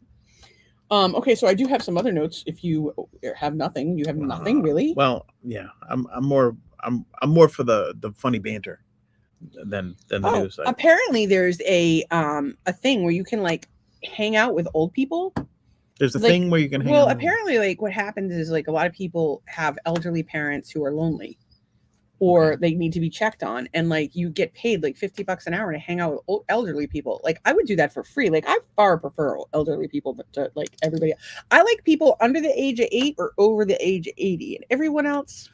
Okay, so I do have some other notes. If you have nothing, you have nothing really. Well, yeah, I'm more for the funny banter than the news. Apparently, there's a thing where you can like hang out with old people. There's a like, thing where you can hang Well, out. apparently, like what happens is like a lot of people have elderly parents who are lonely, or they need to be checked on, and like you get paid like $50 an hour to hang out with elderly people. Like I would do that for free. Like I far prefer elderly people to like everybody. I like people under the age of 8 or over the age of 80, and everyone else.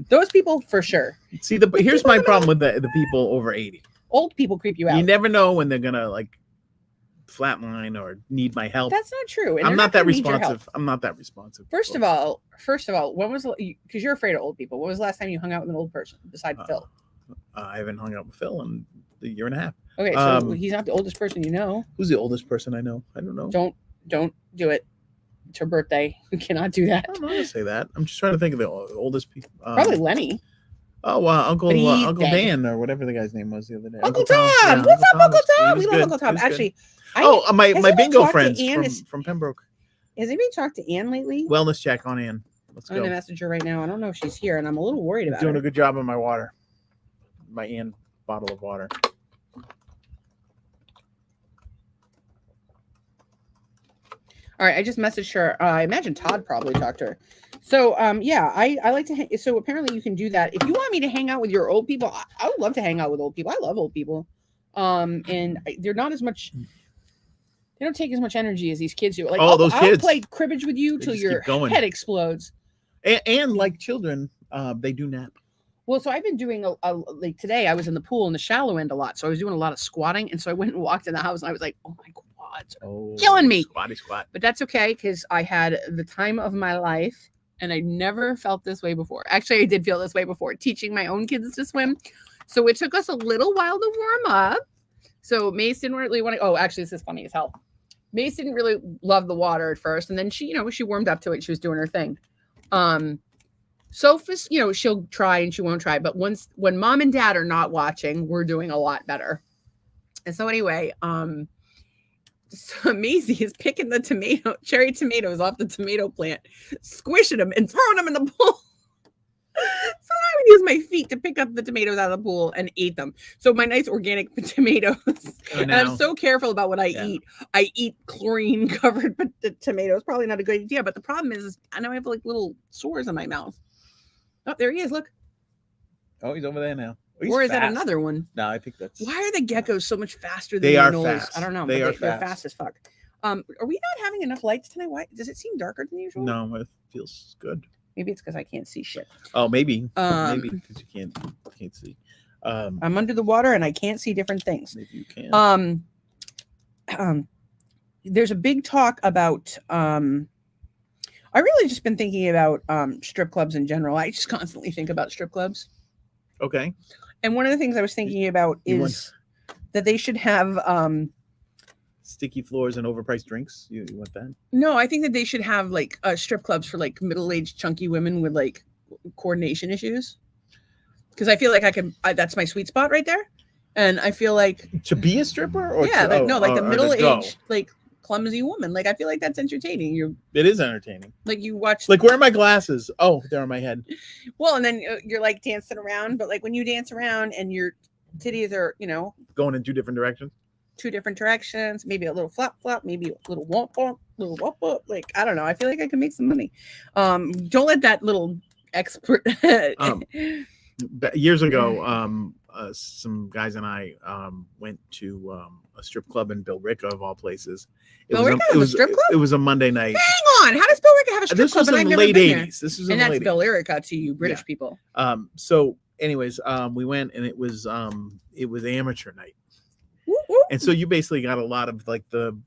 Those people for sure. See, here's my problem with the people over 80. Old people creep you out. You never know when they're gonna like flatline or need my help. That's not true. And I'm they're not that gonna need your help. responsive. I'm not that responsive. First of all, when was because you're afraid of old people? When was the last time you hung out with an old person besides Phil? I haven't hung out with Phil in a year and a half. Okay, so he's not the oldest person you know. Who's the oldest person I know? I don't know. Don't do it. It's her birthday. You cannot do that. I'm not gonna say that. I'm just trying to think of the oldest people. Probably Lenny. Oh, Uncle dead. Dan or whatever the guy's name was the other day. Uncle Tom. Yeah, What's up, Uncle Tom? He was We love good. Uncle Tom. He was good. Actually, my has anybody bingo talked to friends Ann? from Pembroke. Has anybody talked to Ann lately? Wellness check on Ann. Let's I'm go. gonna message her right now. I don't know if she's here, and I'm a little worried about Doing her. a good job on my water. My bottle of water. All right, I just messaged her. I imagine Todd probably talked to her. So, yeah, I like to. So apparently you can do that. If you want me to hang out with your old people, I would love to hang out with old people. I love old people. And they're not as much. They don't take as much energy as these kids do. Like, those I'll kids play cribbage with you till your head explodes. And like children, they do nap. Well, so I've been doing like today. I was in the pool in the shallow end a lot, so I was doing a lot of squatting, and so I went and walked in the house, and I was like, "Oh my quads are killing me." Squat. But that's okay because I had the time of my life, and I never felt this way before. Actually, I did feel this way before teaching my own kids to swim. So it took us a little while to warm up. So Mace didn't really want to. Oh, actually, this is funny as hell. Mace didn't really love the water at first, and then she warmed up to it. She was doing her thing. Sophus, she'll try and she won't try. But when mom and dad are not watching, we're doing a lot better. And so anyway, so Maisie is picking the cherry tomatoes off the tomato plant, squishing them and throwing them in the pool. So I would use my feet to pick up the tomatoes out of the pool and eat them. So my nice organic tomatoes. And I'm so careful about what I eat. I eat chlorine covered tomatoes. Probably not a good idea. But the problem is I know I have like little sores in my mouth. Oh, there he is. Look. Oh, he's over there now. Or is that another one? No, I think that's. Why are the geckos so much faster than they are anoles? fast. I don't know. They're they're fast as fuck. Are we not having enough lights tonight? Why does it seem darker than usual? No, it feels good. Maybe it's because I can't see shit. Oh, maybe. Maybe because you can't see. I'm under the water and I can't see different things. Maybe you can. There's a big talk about. I really just been thinking about strip clubs in general. I just constantly think about strip clubs. Okay. And one of the things I was thinking about is that they should have sticky floors and overpriced drinks. You want that? No, I think that they should have like strip clubs for like middle-aged chunky women with like coordination issues. Because I feel like that's my sweet spot right there. And I feel like to be a stripper, or the middle-aged like clumsy woman. Like I feel like that's entertaining. It is entertaining. Like you watch. Like where are my glasses? Oh, they're on my head. Well, and then you're like dancing around, but like when you dance around and your titties are going in two different directions, maybe a little flop, maybe a little womp, little womp. Like I don't know. I feel like I can make some money. Don't let that little expert. Years ago, some guys and I went to a strip club in Billerica of all places. It was a strip club? It was a Monday night. Hang on, how does Billerica have a strip club? This was in the late 80s. This was in the late 80s. And that's Billerica to you British people. So anyways, we went and it was amateur night. And so you basically got a lot of like the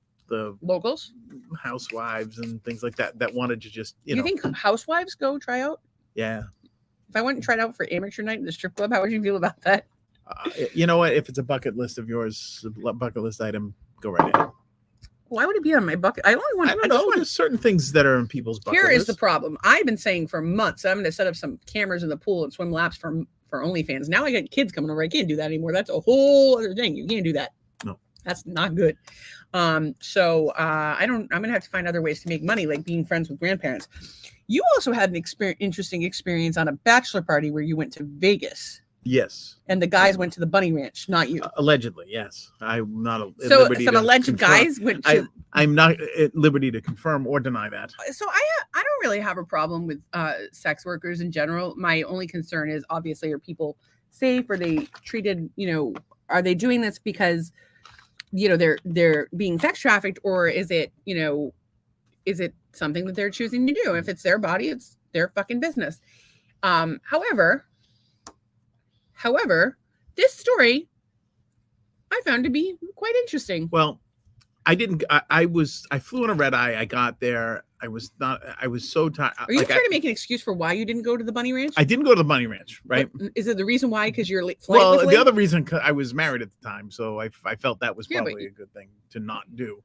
locals, housewives and things like that wanted to just you think housewives go try out? Yeah. If I went and tried out for amateur night in the strip club, how would you feel about that? You know what? If it's a bucket list of yours, a bucket list item, go right ahead. Why would it be on my bucket? I don't know. There's certain things that are in people's bucket Here list. is the problem. I've been saying for months I'm going to set up some cameras in the pool and swim laps for OnlyFans. Now I got kids coming over. I can't do that anymore. That's a whole other thing. You can't do that. No, that's not good. So I'm going to have to find other ways to make money, like being friends with grandparents. You also had an interesting experience on a bachelor party where you went to Vegas. Yes. And the guys went to the bunny ranch, not you. Allegedly, yes. I'm not at so liberty some to alleged confirm. Guys went to. I'm not at liberty to confirm or deny that. So I don't really have a problem with sex workers in general. My only concern is obviously, are people safe? Are they treated? Are they doing this because they're being sex trafficked, or is it is it something that they're choosing to do? If it's their body, it's their fucking business. However, this story I found to be quite interesting. Well, I flew on a red eye. I got there. I was so tired. Are you trying to make an excuse for why you didn't go to the bunny ranch? I didn't go to the bunny ranch, right? But is it the reason why? Because your flight was late? The other reason, I was married at the time, so I felt that was probably a good thing to not do.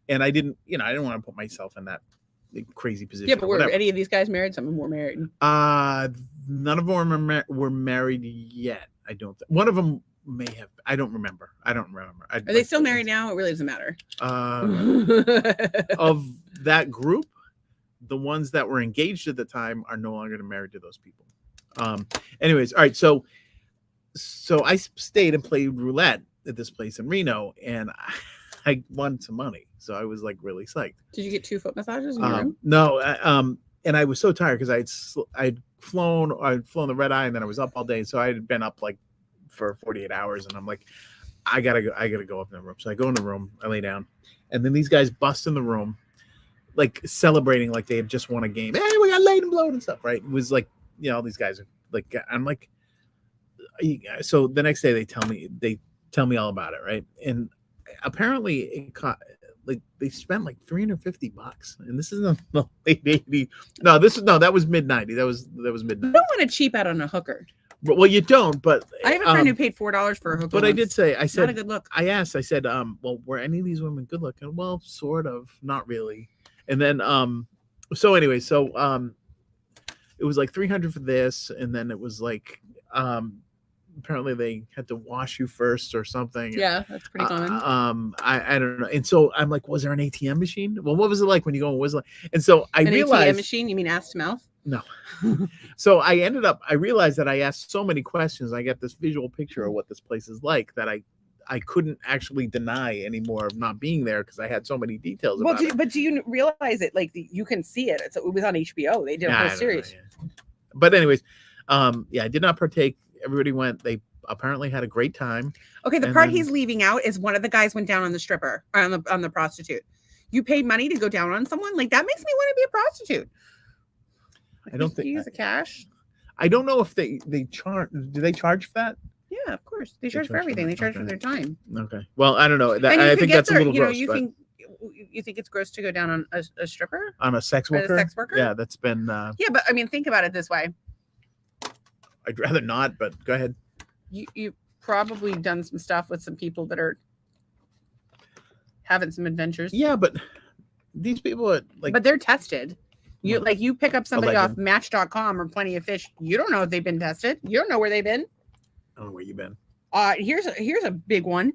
And I didn't want to put myself in that crazy position. Yeah, but were any of these guys married? Some of them were married. None of them were married yet. I don't think. One of them may have. I don't remember. Are they still married now? It really doesn't matter. Of that group, the ones that were engaged at the time are no longer married to those people. Anyways, all right. So I stayed and played roulette at this place in Reno, and I won some money. So I was like really psyched. Did you get 2 foot massages in your room? No. And I was so tired because I'd flown the red eye, and then I was up all day. So I had been up like for 48 hours, and I'm like, I gotta go up in the room. So I go in the room, I lay down, and then these guys bust in the room, like celebrating like they had just won a game. Hey, we got laid and blown and stuff, right? It was like, you know, all these guys are like, I'm like, so the next day they tell me all about it, right? And apparently it like they spent like $350, and this is the late 80s. No, that was mid 90s. That was mid 90s. You don't want to cheap out on a hooker. But, well, you don't. But I have a friend who paid $4 for a hooker. But once. I did say, I said, not a good look. I said, well, were any of these women good looking? Well, sort of, not really. And then, so anyway, it was like $300 for this, and then it was like, apparently they had to wash you first or something. Yeah, that's pretty common. I don't know. And so I'm like, was there an ATM machine? Well, what was it like when you go and was like? And so I realized ATM machine. You mean ass to mouth? No. So I realized that I asked so many questions. I got this visual picture of what this place is like that I couldn't actually deny anymore of not being there because I had so many details about it. But do you realize it? Like you can see it. It was on HBO. They did a whole series. Yeah. But anyways, I did not partake. Everybody went. They apparently had a great time. Okay, the part he's leaving out is one of the guys went down on the stripper, on the prostitute. You paid money to go down on someone? Like that makes me want to be a prostitute. Like, I don't think use the cash. I don't know if they charge. Do they charge for that? Yeah, of course. They charge for everything. They charge for their time. Okay. Well, I don't know. I think that's a little gross. You think it's gross to go down on a stripper? On a sex worker? A sex worker? Yeah, that's been. Yeah, but I mean, think about it this way. I'd rather not, but go ahead. You probably done some stuff with some people that are having some adventures. Yeah, but these people are like. But they're tested. You pick up somebody off Match.com or Plenty of Fish. You don't know if they've been tested. You don't know where they've been. I don't know where you've been. Here's a big one.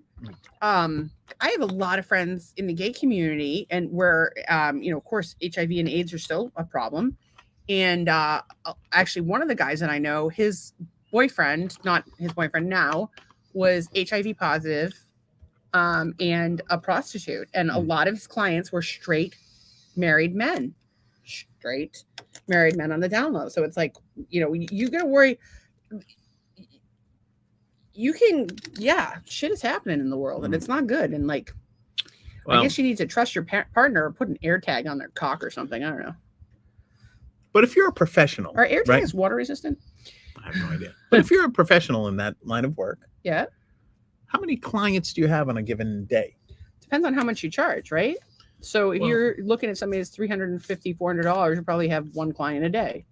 I have a lot of friends in the gay community, and where of course HIV and AIDS are still a problem. And actually, one of the guys that I know, his boyfriend, not his boyfriend now, was HIV positive, and a prostitute, and a lot of his clients were straight married men on the down low. So it's like, you gotta worry. You can, shit is happening in the world, and it's not good. And like, I guess you need to trust your partner or put an air tag on their cock or something. I don't know. But if you're a professional, are air tags water resistant? I have no idea. But if you're a professional in that line of work, how many clients do you have on a given day? Depends on how much you charge, right? So if you're looking at somebody that's $350, $400, you probably have one client a day,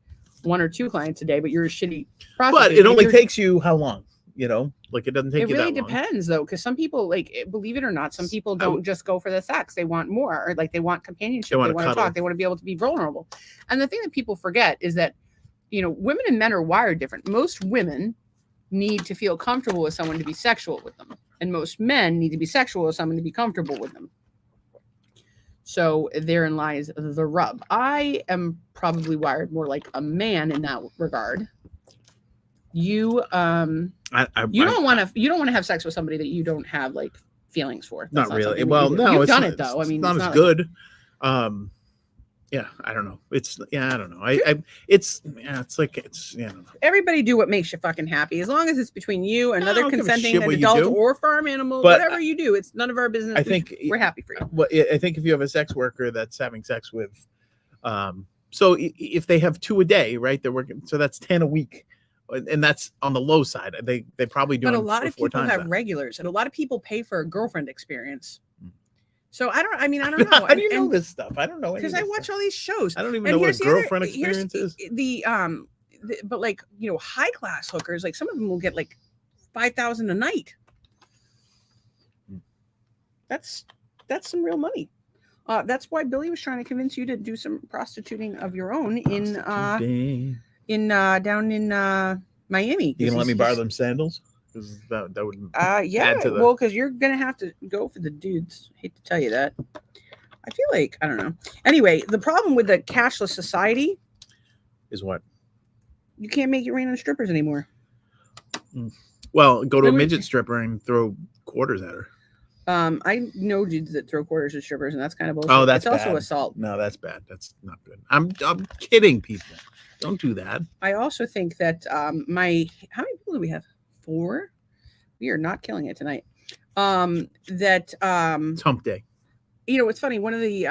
1 or 2 clients a day, but you're a shitty prostitute. But it only takes you how long? Like it doesn't take you that long. It really depends though, because some people, like, believe it or not, some people don't just go for the sex. They want more, or like they want companionship. They want to talk. They want to be able to be vulnerable. And the thing that people forget is that, women and men are wired different. Most women need to feel comfortable with someone to be sexual with them. And most men need to be sexual with someone to be comfortable with them. So therein lies the rub. I am probably wired more like a man in that regard. You don't want to have sex with somebody that you don't have like feelings for. That's not really. Well, no, you've done it though. I mean, it's not as good. I don't know. I don't know. It's like I don't know. Everybody do what makes you fucking happy, as long as it's between you and another consenting adult or farm animal, whatever you do. It's none of our business. I think we're happy for you. Well, I think if you have a sex worker that's having sex with, so if they have 2 a day, right? They're working, so that's 10 a week. And that's on the low side. They probably do. But a lot of people have regulars, and a lot of people pay for a girlfriend experience. So I don't know. How do you know this stuff? I don't know, because I watch all these shows. I don't even know what girlfriend experience is. But like, high class hookers, like some of them will get like $5,000 a night. That's some real money. That's why Billy was trying to convince you to do some prostituting of your own down in Miami. You gonna let me borrow them sandals? Because that would add to the... Well, because you're gonna have to go for the dudes. Hate to tell you that. I feel like, I don't know. Anyway, the problem with the cashless society is what? You can't make it rain on strippers anymore. Well, go to a midget stripper and throw quarters at her. I know dudes that throw quarters at strippers, and that's kind of bullshit. Oh, that's it's bad. Also assault. No, that's bad. That's not good. I'm kidding, people. Don't do that. I also think that how many people do we have? 4. We are not killing it tonight. It's hump day. You know, it's funny. One of the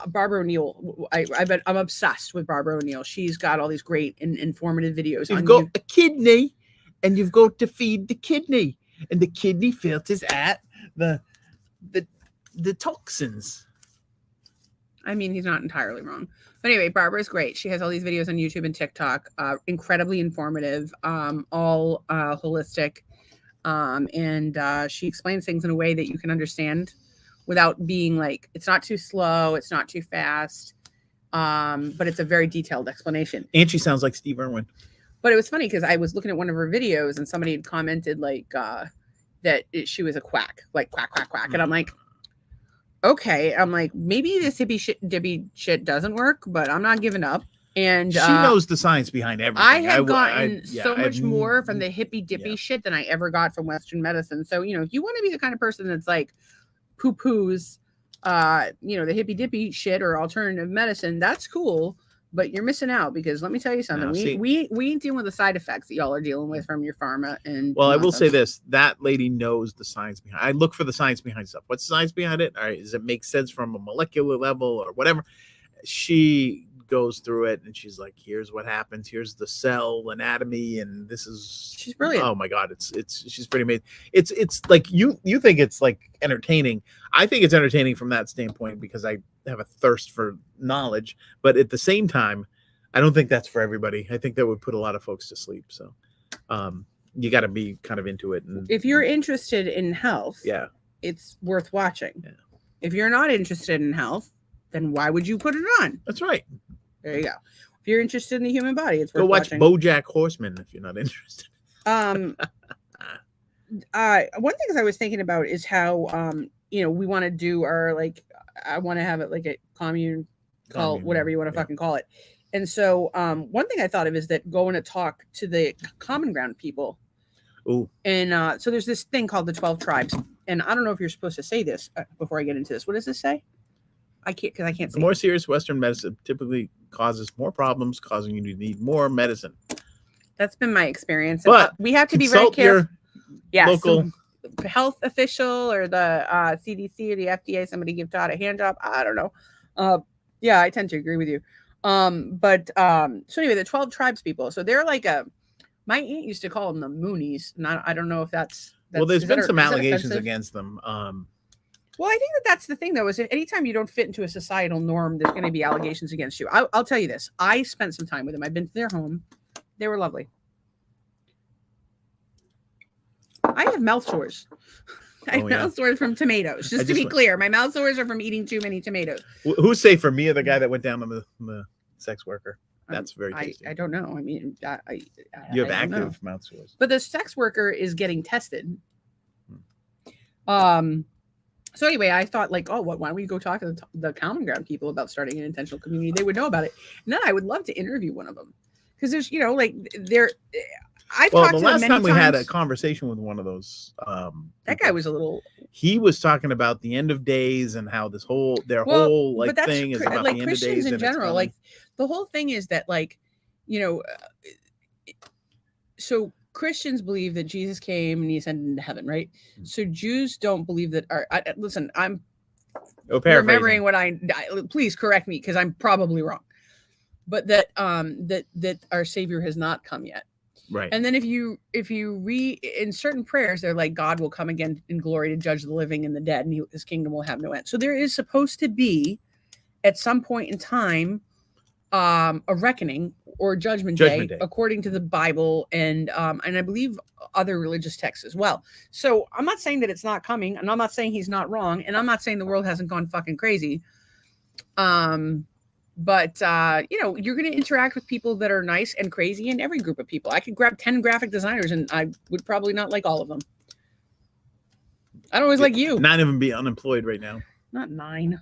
Barbara O'Neill. I'm obsessed with Barbara O'Neill. She's got all these great and informative videos. You've got a kidney, and you've got to feed the kidney, and the kidney filters out the toxins. I mean, he's not entirely wrong. But anyway, Barbara's great. She has all these videos on YouTube and TikTok, incredibly informative, all holistic, and she explains things in a way that you can understand without being like, it's not too slow, it's not too fast, but it's a very detailed explanation. And she sounds like Steve Irwin. But it was funny because I was looking at one of her videos and somebody had commented like that she was a quack, like quack, quack, quack. And I'm like, okay. I'm like, maybe this hippie shit doesn't work, but I'm not giving up. And she knows the science behind everything. I have gotten so much more from the hippy dippy shit than I ever got from Western medicine. So, you know, if you want to be the kind of person that's like poo-poos, you know, the hippy dippy shit or alternative medicine, that's cool. But you're missing out because let me tell you something. We ain't dealing with the side effects that y'all are dealing with from your pharma. And well, I will say this: that lady knows the science behind. I look for the science behind stuff. What's the science behind it? All right, does it make sense from a molecular level or whatever? She goes through it and she's like, "Here's what happens. Here's the cell anatomy, and this is." She's brilliant. Oh my god, she's pretty amazing. It's like you think it's like entertaining. I think it's entertaining from that standpoint because I have a thirst for knowledge, but at the same time, I don't think that's for everybody. I think that would put a lot of folks to sleep. So, you got to be kind of into it. And if you're interested in health, it's worth watching. Yeah. If you're not interested in health, then why would you put it on? That's right. There you go. If you're interested in the human body, it's worth go watch watching. BoJack Horseman if you're not interested. One thing I was thinking about is how you know, we want to do our like, I want to have it like a commune cult, whatever you want to fucking call it. And so one thing I thought of is that going to talk to the common ground people. Ooh. And so there's this thing called the 12 tribes. And I don't know if you're supposed to say this before I get into this. What does this say? I can't, because I can't say. More serious Western medicine typically causes more problems, causing you to need more medicine. That's been my experience. But we have to be very careful. Yeah, local health official or the CDC or the FDA, somebody give Todd a hand job. I don't know. Yeah, I tend to agree with you. So anyway, the 12 tribes people. So they're like my aunt used to call them the Moonies. And I don't know if that's well, there's been some allegations against them. Well, I think that's the thing, though, is anytime you don't fit into a societal norm, there's going to be allegations against you. I'll tell you this. I spent some time with them. I've been to their home. They were lovely. I have mouth sores. I have mouth sores from tomatoes. Just to be clear, my mouth sores are from eating too many tomatoes. Who's safer, me or the guy that went down on the sex worker? That's very tasty. I don't know. I mean, you have active mouth sores. But the sex worker is getting tested. So anyway, I thought like, oh, why don't we go talk to the common ground people about starting an intentional community? They would know about it. And then I would love to interview one of them. Because there's, you know, like the last time we had a conversation with one of those, that guy was a little. He was talking about the end of days and how this whole thing is about like the end Christians of days in general. Like the whole thing is that like, you know, so Christians believe that Jesus came and he ascended into heaven, right? Mm-hmm. So Jews don't believe that. Listen, I'm remembering what please correct me because I'm probably wrong. But that that our Savior has not come yet. Right. And then if you read in certain prayers, they're like, God will come again in glory to judge the living and the dead, and his kingdom will have no end. So there is supposed to be, at some point in time, a reckoning or judgment day according to the Bible and I believe other religious texts as well. So I'm not saying that it's not coming, and I'm not saying he's not wrong, and I'm not saying the world hasn't gone fucking crazy. But you know, you're going to interact with people that are nice and crazy in every group of people. I could grab 10 graphic designers and I would probably not like all of them. I don't always like you. 9 of them be unemployed right now. Not 9.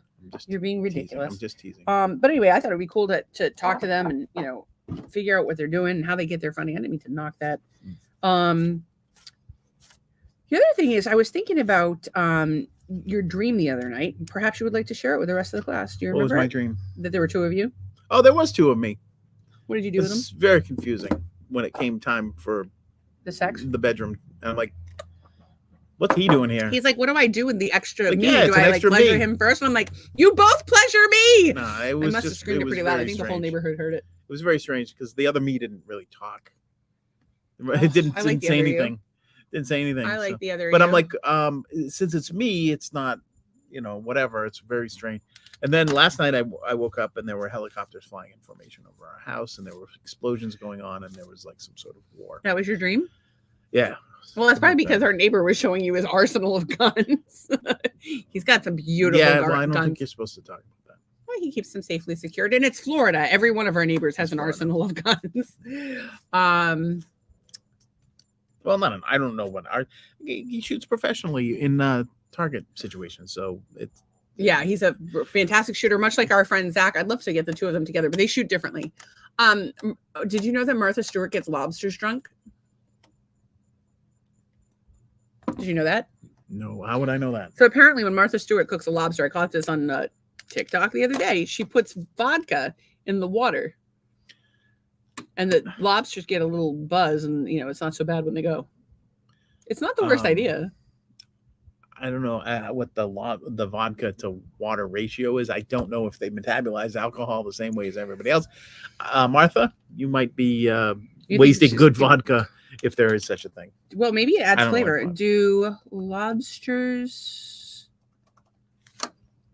You're being teasing. ridiculous. I'm just teasing. But anyway, I thought it'd be cool to talk to them and figure out what they're doing and how they get their funding. I didn't mean to knock that. The other thing is, I was thinking about your dream the other night. Perhaps you would like to share it with the rest of the class. Do you remember? What was my dream? That there were two of you. Oh, there was two of me. What did you do with them? It's very confusing when it came time for The sex. the bedroom, and I'm like, what's he doing here? He's like, what do I do with the extra Like, me? yeah, Do it's an I extra pleasure me. him first? And I'm like, you both pleasure me. Nah, it I was must have just screamed it pretty loud. I think the whole strange. neighborhood heard it. It was very strange because the other me didn't really talk. Oh, It didn't I like the say other you. anything. Didn't say anything. I like so. the other. But you. I'm like, since it's me, it's not, whatever. It's very strange. And then last night I woke up and there were helicopters flying in formation over our house, and there were explosions going on, and there was like some sort of war. That was your dream? Yeah. Well, that's probably because our neighbor was showing you his arsenal of guns. He's got some beautiful Well, I don't guns. think you're supposed to talk about that. Well, he keeps them safely secured, and it's Florida. Every one of our neighbors has an arsenal of guns. Well, I don't know what he shoots professionally in target situations, so it's. Yeah, he's a fantastic shooter, much like our friend Zach. I'd love to get the two of them together, but they shoot differently. Did you know that Martha Stewart gets lobsters drunk? Did you know that? No, how would I know that? So apparently when Martha Stewart cooks a lobster, I caught this on TikTok the other day, she puts vodka in the water. And the lobsters get a little buzz, and it's not so bad when they go. It's not the worst idea. I don't know what the vodka to water ratio is. I don't know if they metabolize alcohol the same way as everybody else. Martha, you might be wasting good vodka if there is such a thing. Well, maybe it adds flavor. Like Do lobsters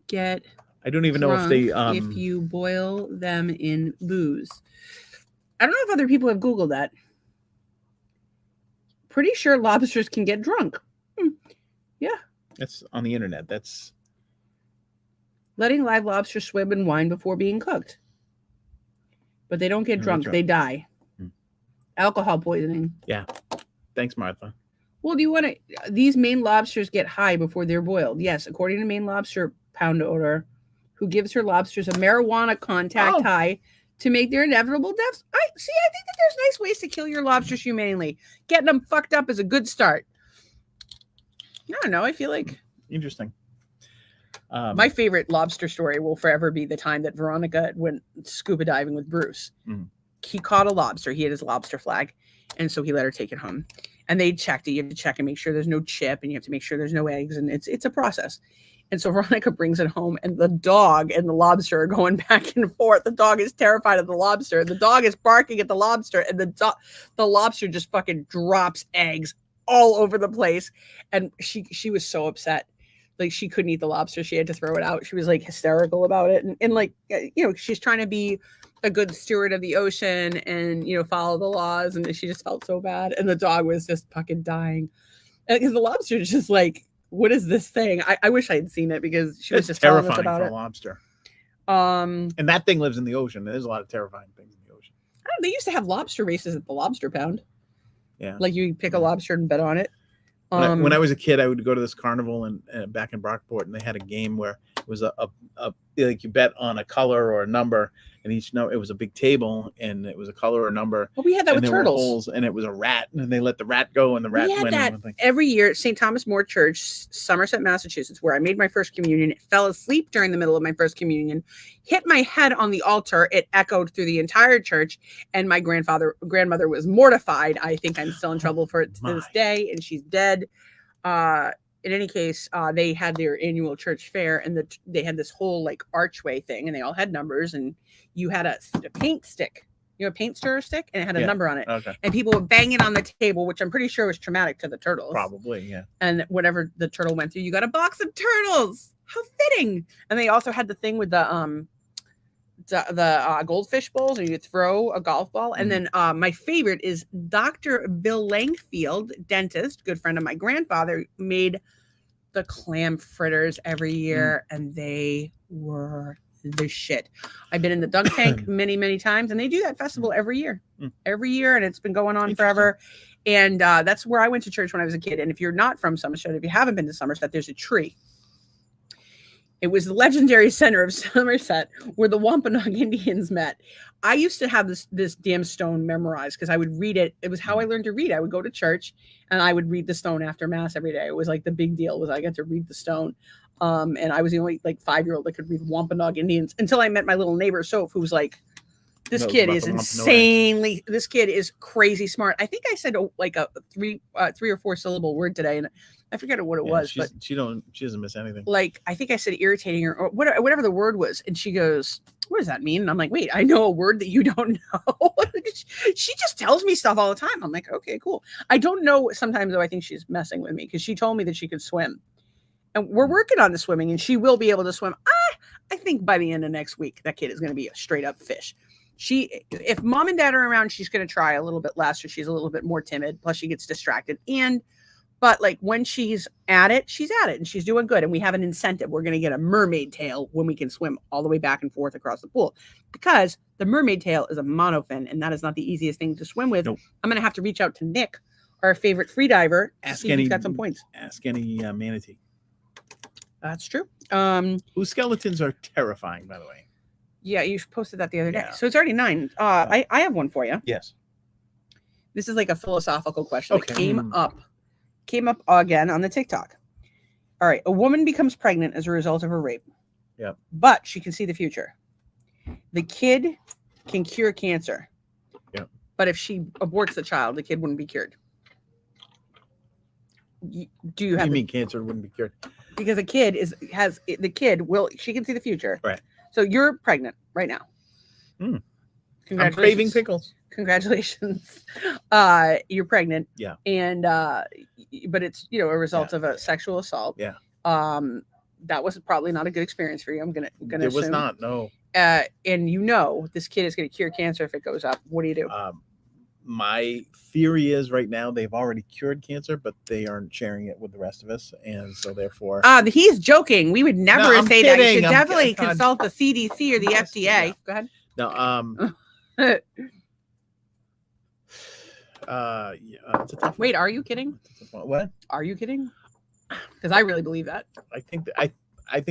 get? I don't even know if they. If you boil them in booze, I don't know if other people have Googled that. Pretty sure lobsters can get drunk. Yeah. That's on the internet. That's letting live lobsters swim in wine before being cooked. But they don't get drunk. They die. Alcohol poisoning. Yeah. Thanks, Martha. Well, do you want to? These Maine lobsters get high before they're boiled. Yes, according to Maine lobster pound owner, who gives her lobsters a marijuana contact high to make their inevitable deaths. I think that there's nice ways to kill your lobsters humanely. Getting them fucked up is a good start. I don't know. I feel like interesting. My favorite lobster story will forever be the time that Veronica went scuba diving with Bruce. He caught a lobster. He had his lobster flag, and so he let her take it home. And they checked it. You have to check and make sure there's no chip, and you have to make sure there's no eggs, and it's a process. And so Veronica brings it home, and the dog and the lobster are going back and forth. The dog is terrified of the lobster. The dog is barking at the lobster, and the lobster just fucking drops eggs all over the place. And she was so upset. Like, she couldn't eat the lobster. She had to throw it out. She was like hysterical about it. And like, she's trying to be a good steward of the ocean and, follow the laws. And she just felt so bad. And the dog was just fucking dying. Because the lobster is just like, what is this thing? I wish I had seen it, because she was just telling us about it. A lobster. And that thing lives in the ocean. There's a lot of terrifying things in the ocean. They used to have lobster races at the lobster pound. Yeah. Like, you pick a lobster and bet on it. When I was a kid, I would go to this carnival and back in Brockport, and they had a game where it was like you bet on a color or a number, and it was a big table, and it was a color or number. Well, we had that with there turtles. Were holes, and it was a rat, and they let the rat go, and the rat went. We had that every year at St. Thomas More Church, Somerset, Massachusetts, where I made my first communion. It fell asleep during the middle of my first communion, hit my head on the altar. It echoed through the entire church, and my grandmother was mortified. I think I'm still in trouble for it to this day, and she's dead. In any case, they had their annual church fair, and they had this whole like archway thing, and they all had numbers, and you had a paint stick, a paint stirrer stick, and it had a number on it. Okay. And people would bang it on the table, which I'm pretty sure was traumatic to the turtles. Probably, yeah. And whatever the turtle went through, you got a box of turtles. How fitting. And they also had the thing with the goldfish bowls, or you throw a golf ball. And then my favorite is Dr. Bill Langfield, dentist, good friend of my grandfather, made the clam fritters every year, and they were the shit. I've been in the dunk tank many, many times, and they do that festival every year, and it's been going on forever. And that's where I went to church when I was a kid. And if you're not from Somerset, if you haven't been to Somerset, there's a tree. It was the legendary center of Somerset where the Wampanoag Indians met. I used to have this damn stone memorized because I would read it. It was how I learned to read. I would go to church and I would read the stone after mass every day. It was like the big deal was I got to read the stone. And I was the only like 5-year-old that could read Wampanoag Indians until I met my little neighbor Soph, who was like, this kid is insanely, this kid is crazy smart. I think I said like a 3 or 4 syllable word today, and I forget what it was, but she doesn't miss anything. Like, I think I said irritating or whatever the word was. And she goes, what does that mean? And I'm like, wait, I know a word that you don't know. She just tells me stuff all the time. I'm like, okay, cool. I don't know. Sometimes though, I think she's messing with me because she told me that she could swim. And we're working on the swimming and she will be able to swim. I think by the end of next week, that kid is going to be a straight up fish. If mom and dad are around, she's going to try a little bit less or she's a little bit more timid. Plus she gets distracted. But like when she's at it and she's doing good. And we have an incentive. We're going to get a mermaid tail when we can swim all the way back and forth across the pool because the mermaid tail is a monofin and that is not the easiest thing to swim with. Nope. I'm going to have to reach out to Nick, our favorite free diver. Ask any, he's got some points. Ask any manatee. That's true. Whose skeletons are terrifying, by the way. Yeah, you posted that the other day. So it's already 9. I have one for you. Yes. This is like a philosophical question that came up again on the TikTok. All right. A woman becomes pregnant as a result of a rape. Yeah. But she can see the future. The kid can cure cancer. Yeah. But if she aborts the child, the kid wouldn't be cured. Do you have? You mean cancer wouldn't be cured? Because the kid she can see the future. Right. So you're pregnant right now. I'm craving pickles. Congratulations. You're pregnant. Yeah. And but it's a result of a sexual assault. Yeah. That was probably not a good experience for you. I'm gonna It assume. was not, no. And this kid is gonna cure cancer if it goes up. What do you do? My theory is right now they've already cured cancer, but they aren't sharing it with the rest of us, and so therefore. He's joking. We would never say kidding. that. You should definitely consult the CDC or the FDA. Yeah. Go ahead. No. It's a tough one. Wait, are you kidding? What? Are you kidding? Because I really believe that. I think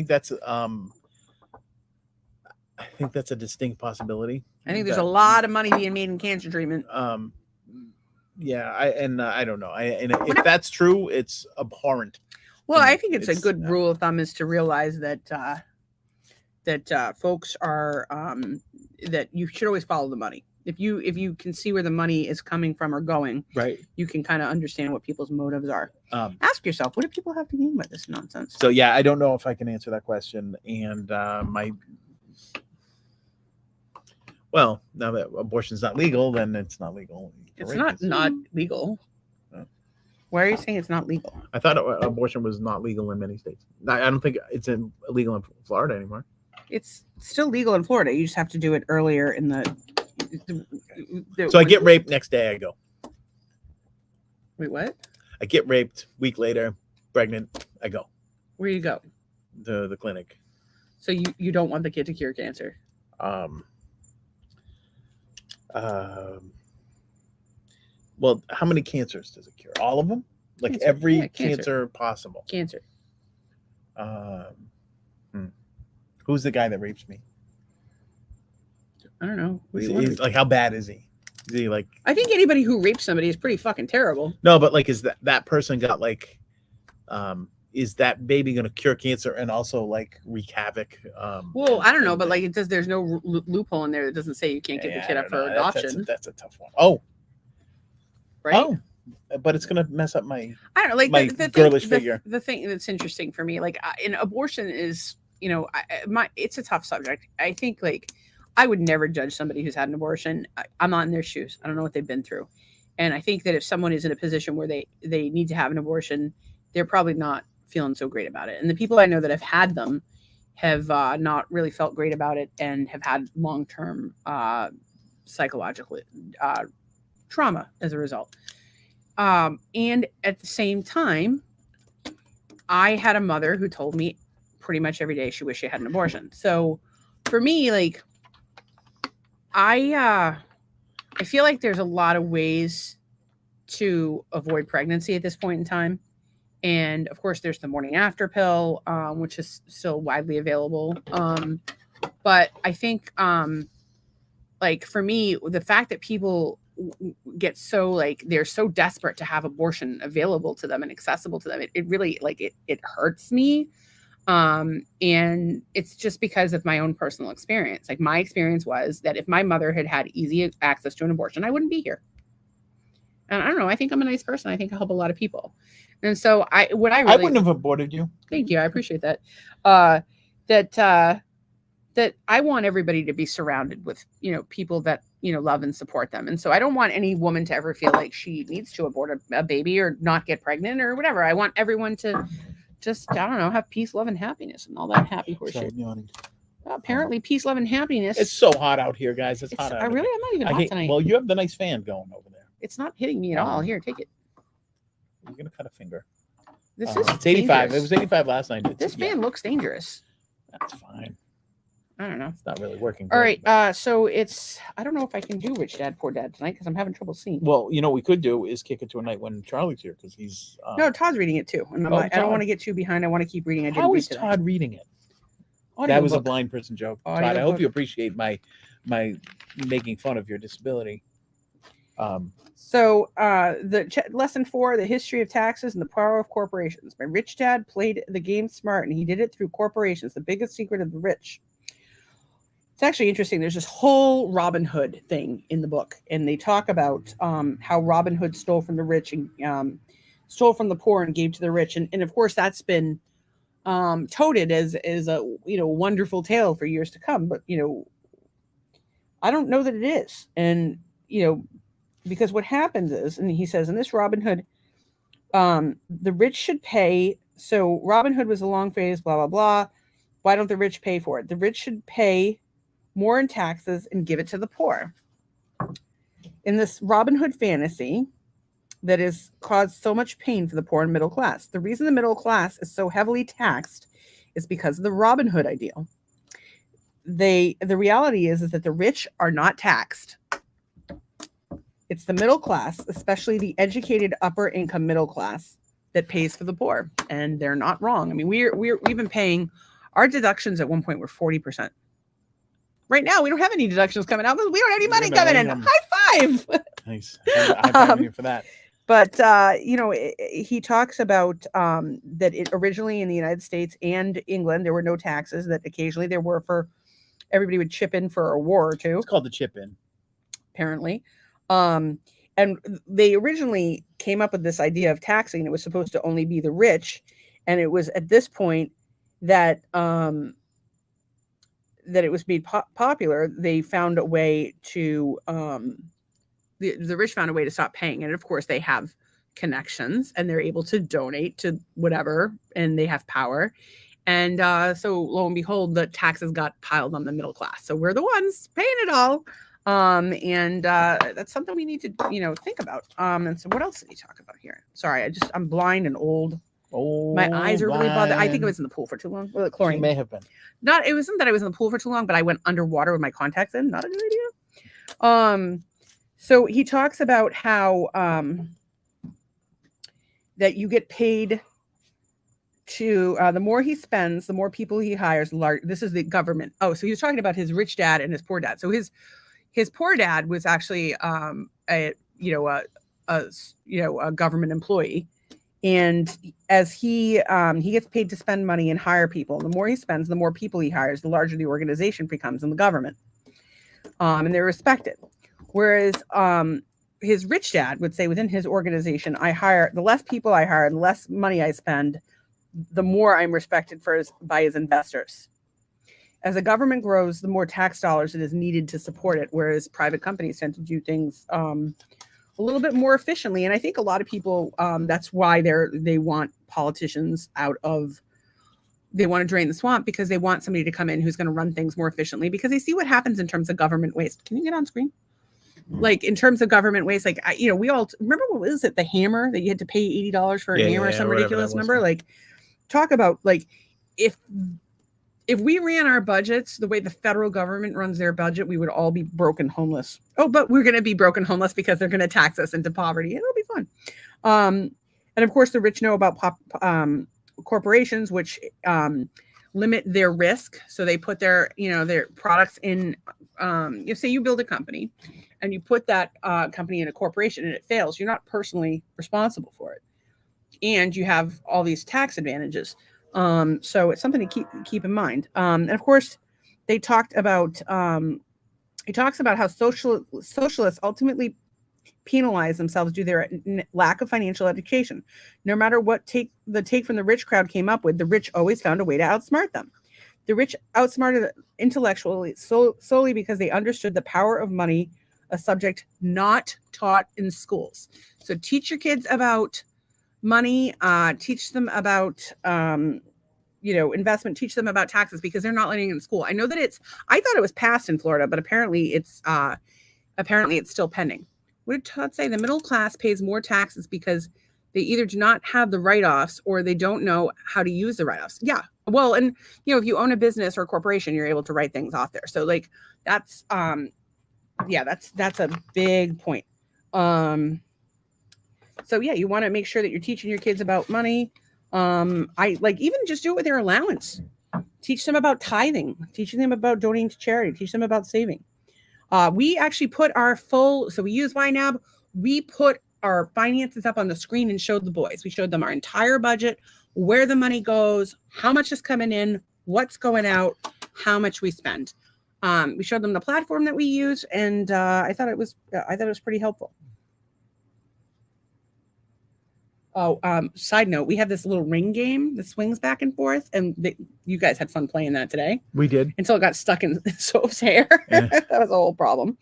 that's a distinct possibility. I think there's a lot of money being made in cancer treatment. Yeah, I don't know. If that's true, it's abhorrent. Well, I think it's a good rule of thumb is to realize that folks are that you should always follow the money. If you can see where the money is coming from or going, right, you can kind of understand what people's motives are. Ask yourself, what do people have to gain by this nonsense? So yeah, I don't know if I can answer that question. And well, now that abortion's not legal, then it's not legal. It's not legal. Oh. Why are you saying it's not legal? I thought abortion was not legal in many states. I don't think it's illegal in Florida anymore. It's still legal in Florida. You just have to do it earlier in the so I get raped next day, I go. Wait, what? I get raped, week later, pregnant, I go. Where you go? The clinic. So you don't want the kid to cure cancer? Well, how many cancers does it cure? All of them? Like cancer. Every cancer possible. Cancer. Who's the guy that rapes me? I don't know. Like, how bad is he? Is he like? I think anybody who rapes somebody is pretty fucking terrible. No, but like, is that person got like, is that baby going to cure cancer and also like wreak havoc? Well, I don't know, but like it does. There's no loophole in there that doesn't say you can't get the kid up for adoption. That's a tough one. Oh, right. Oh, but it's going to mess up my. I don't know, like my girlish figure. The thing that's interesting for me, like in abortion, is it's a tough subject. I think like. I would never judge somebody who's had an abortion. I'm not in their shoes. I don't know what they've been through. And I think that if someone is in a position where they need to have an abortion, they're probably not feeling so great about it. And the people I know that have had them have not really felt great about it and have had long-term psychological trauma as a result. And at the same time, I had a mother who told me pretty much every day she wished she had an abortion. So for me, like, I feel like there's a lot of ways to avoid pregnancy at this point in time. And of course, there's the morning after pill, which is still widely available. But I think, like for me, the fact that people get so like they're so desperate to have abortion available to them and accessible to them, it really like it hurts me. And it's just because of my own personal experience. Like my experience was that if my mother had had easy access to an abortion, I wouldn't be here. And I don't know. I think I'm a nice person. I think I help a lot of people. And so I wouldn't have aborted you. Thank you. I appreciate that. That I want everybody to be surrounded with, people that, love and support them. And so I don't want any woman to ever feel like she needs to abort a baby or not get pregnant or whatever. I want everyone to just, I don't know, have peace, love, and happiness and all that happy horseshit. Apparently, peace, love, and happiness. It's so hot out here, guys. It's hot out. I'm not even hot tonight. Well, you have the nice fan going over there. It's not hitting me at all. Here, take it. You're gonna cut a finger. This is it's 85. Dangerous. It was 85 last night. This fan looks dangerous. That's fine. I don't know. It's not really working. All right. So I don't know if I can do Rich Dad, Poor Dad tonight because I'm having trouble seeing. Well, what we could do is kick it to a night when Charlie's here because he's. No, Todd's reading it too. And I don't want to get too behind. I want to keep reading. How is Todd reading it? That was a blind person joke. Todd, I hope you appreciate my making fun of your disability. So lesson 4, the history of taxes and the power of corporations. My rich dad played the game smart, and he did it through corporations. The biggest secret of the rich. It's actually interesting. There's this whole Robin Hood thing in the book, and they talk about how Robin Hood stole from the rich and stole from the poor and gave to the rich, and of course that's been touted as a wonderful tale for years to come. But I don't know that it is, and because what happens is, and he says in this Robin Hood, the rich should pay. So Robin Hood was a long phrase, blah, blah, blah. Why don't the rich pay for it? The rich should pay more in taxes and give it to the poor. In this Robin Hood fantasy that has caused so much pain for the poor and middle class. The reason the middle class is so heavily taxed is because of the Robin Hood ideal. The reality is that the rich are not taxed. It's the middle class, especially the educated upper income middle class, that pays for the poor, and they're not wrong. I mean, we've been paying our deductions at one point were 40%. Right now, we don't have any deductions coming out because we don't have any money coming in. High five! Nice. High five you for that. But he talks about that it originally in the United States and England there were no taxes. That occasionally there were for everybody would chip in for a war or two. It's called the chip in, apparently. And they originally came up with this idea of taxing. It was supposed to only be the rich, and it was at this point that that it was made popular. They found a way to the rich found a way to stop paying, and of course they have connections and they're able to donate to whatever, and they have power. And so lo and behold, the taxes got piled on the middle class. So we're the ones paying it all. And that's something we need to, think about. And so what else did he talk about here? Sorry, I'm blind and old. Oh, my eyes are really bothered. I think I was in the pool for too long. Well, chlorine it may have been. It wasn't that I was in the pool for too long, but I went underwater with my contacts in. Not a good idea. So he talks about how that you get paid to the more he spends, the more people he hires. This is the government. Oh, so he was talking about his rich dad and his poor dad. So his poor dad was actually a government employee, and as he gets paid to spend money and hire people. The more he spends, the more people he hires, the larger the organization becomes in the government, and they're respected. Whereas his rich dad would say within his organization, the less people I hire, the less money I spend, the more I'm respected by his investors. As the government grows, the more tax dollars it is needed to support it, whereas private companies tend to do things a little bit more efficiently. And I think a lot of people, that's why they want politicians they want to drain the swamp, because they want somebody to come in who's going to run things more efficiently, because they see what happens in terms of government waste. Can you get on screen? Like in terms of government waste, like, we all remember, what was it? The hammer that you had to pay $80 for a hammer or some ridiculous number. Like, talk about like, if we ran our budgets the way the federal government runs their budget, we would all be broken homeless. Oh, but we're going to be broken homeless because they're going to tax us into poverty. It'll be fun. And of course, the rich know about corporations, which limit their risk. So they put their products in. You say you build a company, and you put that company in a corporation, and it fails. You're not personally responsible for it, and you have all these tax advantages. So it's something to keep in mind. And of course, they talked about. He talks about how socialists ultimately penalize themselves due to their lack of financial education. No matter what take from the rich crowd came up with, the rich always found a way to outsmart them. The rich outsmarted intellectually solely because they understood the power of money, a subject not taught in schools. So teach your kids about money, teach them about investment, teach them about taxes, because they're not learning in school. I know that I thought it was passed in Florida, but apparently it's still pending. What did Todd say? The middle class pays more taxes because they either do not have the write-offs or they don't know how to use the write-offs. Yeah. Well, and if you own a business or a corporation, you're able to write things off there. So that's a big point. So yeah, you want to make sure that you're teaching your kids about money. Even just do it with their allowance. Teach them about tithing, teaching them about donating to charity, teach them about saving. We actually put so we use YNAB. We put our finances up on the screen and showed the boys. We showed them our entire budget, where the money goes, how much is coming in, what's going out, how much we spend. We showed them the platform that we use, and I thought it was pretty helpful. Side note, we have this little ring game that swings back and forth, and you guys had fun playing that today. We did. Until it got stuck in Soph's hair. Yeah. That was a whole problem.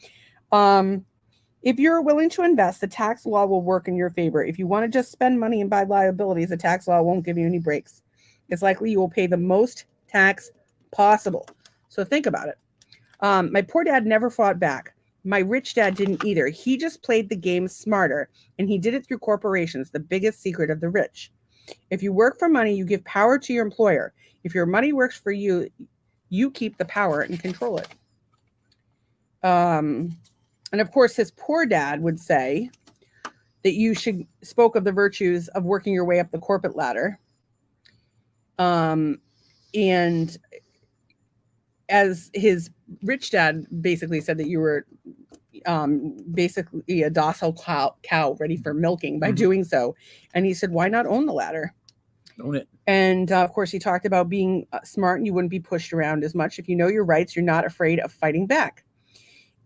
If you're willing to invest, the tax law will work in your favor. If you want to just spend money and buy liabilities, the tax law won't give you any breaks. It's likely you will pay the most tax possible. So think about it. My poor dad never fought back. My rich dad didn't either. He just played the game smarter, and he did it through corporations, the biggest secret of the rich. If you work for money, you give power to your employer. If your money works for you, you keep the power and control it. And of course, his poor dad would say that you spoke of the virtues of working your way up the corporate ladder. And as his rich dad basically said that you were basically a docile cow ready for milking by doing so. And he said, why not own the ladder? Own it. And of course, he talked about being smart and you wouldn't be pushed around as much. If you know your rights, you're not afraid of fighting back.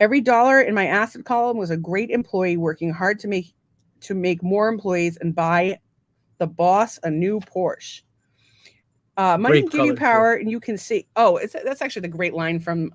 Every dollar in my asset column was a great employee working hard to make more employees and buy the boss a new Porsche. Money can give you power, and you can see. Oh, that's actually the great line from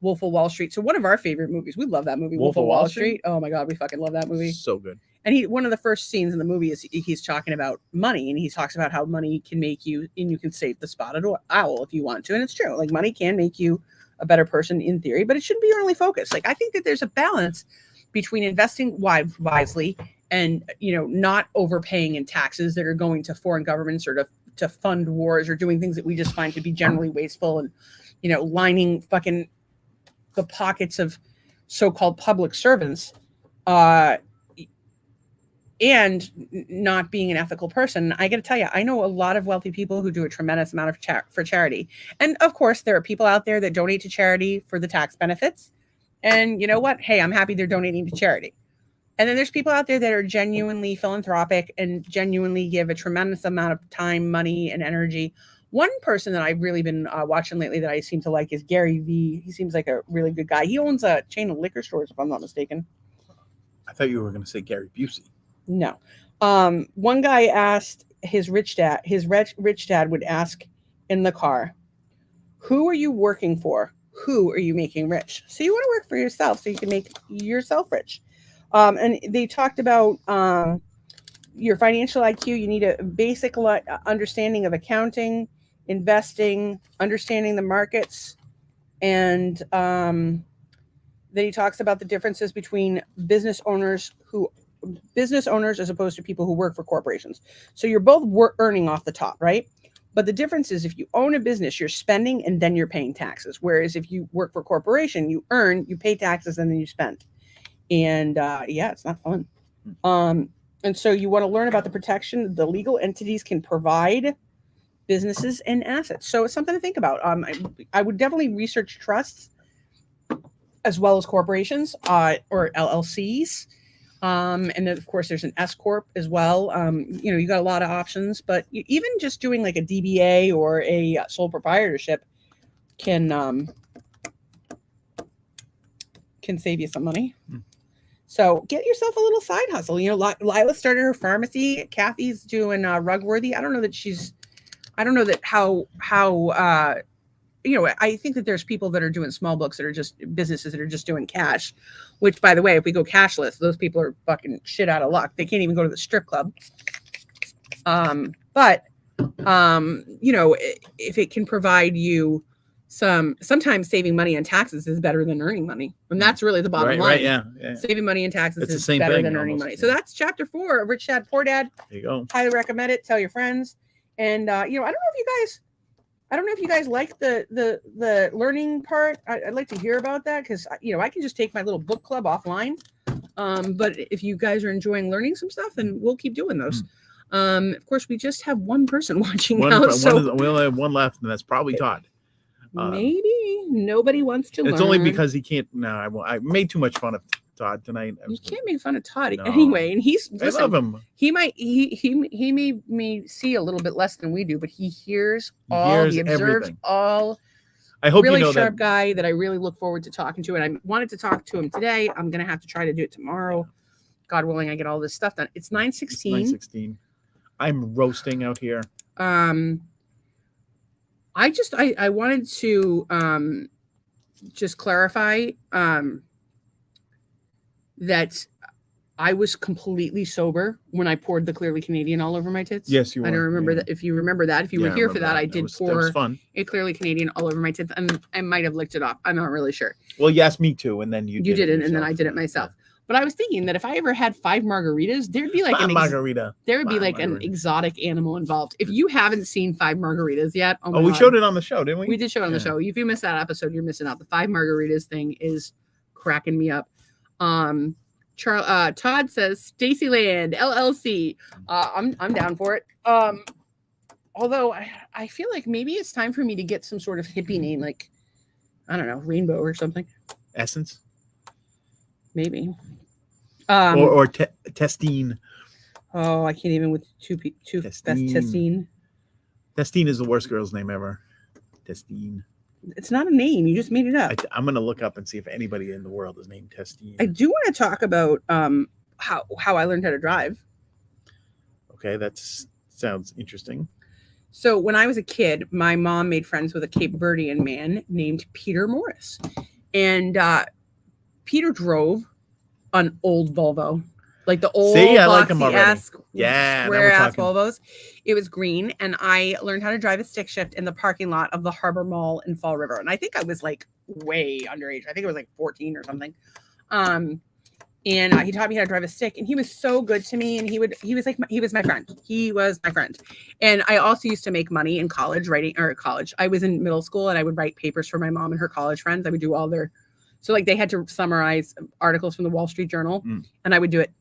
Wolf of Wall Street. So one of our favorite movies. We love that movie, Wolf of Wall Street. Oh my God, we fucking love that movie. So good. And one of the first scenes in the movie is he's talking about money, and he talks about how money can make you, and you can save the spotted owl if you want to. And it's true. Like, money can make you a better person in theory, but it shouldn't be your only focus. Like, I think that there's a balance between investing wisely and, not overpaying in taxes that are going to foreign governments or to fund wars or doing things that we just find to be generally wasteful and, lining fucking the pockets of so-called public servants, and not being an ethical person. I got to tell you, I know a lot of wealthy people who do a tremendous amount of for charity. And of course, there are people out there that donate to charity for the tax benefits. And you know what? Hey, I'm happy they're donating to charity. And then there's people out there that are genuinely philanthropic and genuinely give a tremendous amount of time, money, and energy. One person that I've really been watching lately that I seem to like is Gary Vee. He seems like a really good guy. He owns a chain of liquor stores, if I'm not mistaken. I thought you were going to say Gary Busey. No. One guy asked his rich dad would ask in the car, who are you working for? Who are you making rich? So you want to work for yourself so you can make yourself rich. And they talked about your financial IQ. You need a basic understanding of accounting, investing, understanding the markets. And then he talks about the differences between business owners as opposed to people who work for corporations. So you're both earning off the top, right? But the difference is if you own a business, you're spending and then you're paying taxes. Whereas if you work for a corporation, you earn, you pay taxes, and then you spend. And it's not fun. And so you want to learn about the protection the legal entities can provide businesses and assets. So it's something to think about. I would definitely research trusts as well as corporations or LLCs. And then, of course, there's an S corp as well. You got a lot of options, but even just doing like a DBA or a sole proprietorship can save you some money. So get yourself a little side hustle. Lila started her pharmacy. Kathy's doing Rugworthy. I don't know that how I think that there's people that are doing small books that are just businesses that are just doing cash, which, by the way, if we go cashless, those people are fucking shit out of luck. They can't even go to the strip club. But if it can provide you sometimes saving money on taxes is better than earning money. And that's really the bottom line. Right, yeah. Saving money in taxes is better than earning money. So that's chapter 4 of Rich Dad Poor Dad. There you go. Highly recommend it. Tell your friends. And I don't know if you guys like the learning part. I'd like to hear about that because I can just take my little book club offline. But if you guys are enjoying learning some stuff, then we'll keep doing those. Of course, we just have one person watching now. So we only have one left, and that's probably Todd. Maybe nobody wants to learn. It's only because he can't. No, I made too much fun of Todd tonight. You can't make fun of Todd anyway, and I love him. He may see a little bit less than we do, but he hears all. He observes everything. All. I hope really you know sharp guy that I really look forward to talking to, and I wanted to talk to him today. I'm gonna have to try to do it tomorrow, God willing. I get all this stuff done. It's 9:16. 9:16. I'm roasting out here. I wanted to just clarify that I was completely sober when I poured the Clearly Canadian all over my tits. Yes, you were. I don't remember that. If you remember that, if you were here for that, I did pour fun. a Clearly Canadian all over my tits, and I might have licked it off. I'm not really sure. Well, yes, me too. And then you did it, and then I did it myself. Yeah. But I was thinking that if I ever had 5 margaritas, there'd be like an exotic animal involved. If you haven't seen 5 margaritas yet, we showed it on the show, didn't we? We did show it on the show. If you missed that episode, you're missing out. The 5 margaritas thing is cracking me up. Todd says Stacyland LLC. I'm down for it. Although I feel like maybe it's time for me to get some sort of hippie name, like I don't know, Rainbow or something. Essence. Maybe. Or Testine. Oh, I can't even with two. That's Testine. Testine is the worst girl's name ever. Testine. It's not a name. You just made it up. I'm going to look up and see if anybody in the world is named Testine. I do want to talk about how I learned how to drive. Okay, that sounds interesting. So when I was a kid, my mom made friends with a Cape Verdean man named Peter Morris. And Peter drove an old Volvo, like the old boxy-ass, square-ass Volvos. It was green, and I learned how to drive a stick shift in the parking lot of the Harbor Mall in Fall River. And I think I was like way underage. I think it was like 14 or something. And he taught me how to drive a stick, and he was so good to me. And he was my friend. He was my friend. And I also used to make money in college I was in middle school, and I would write papers for my mom and her college friends. I would do all their. So like they had to summarize articles from the Wall Street Journal, and I would do it.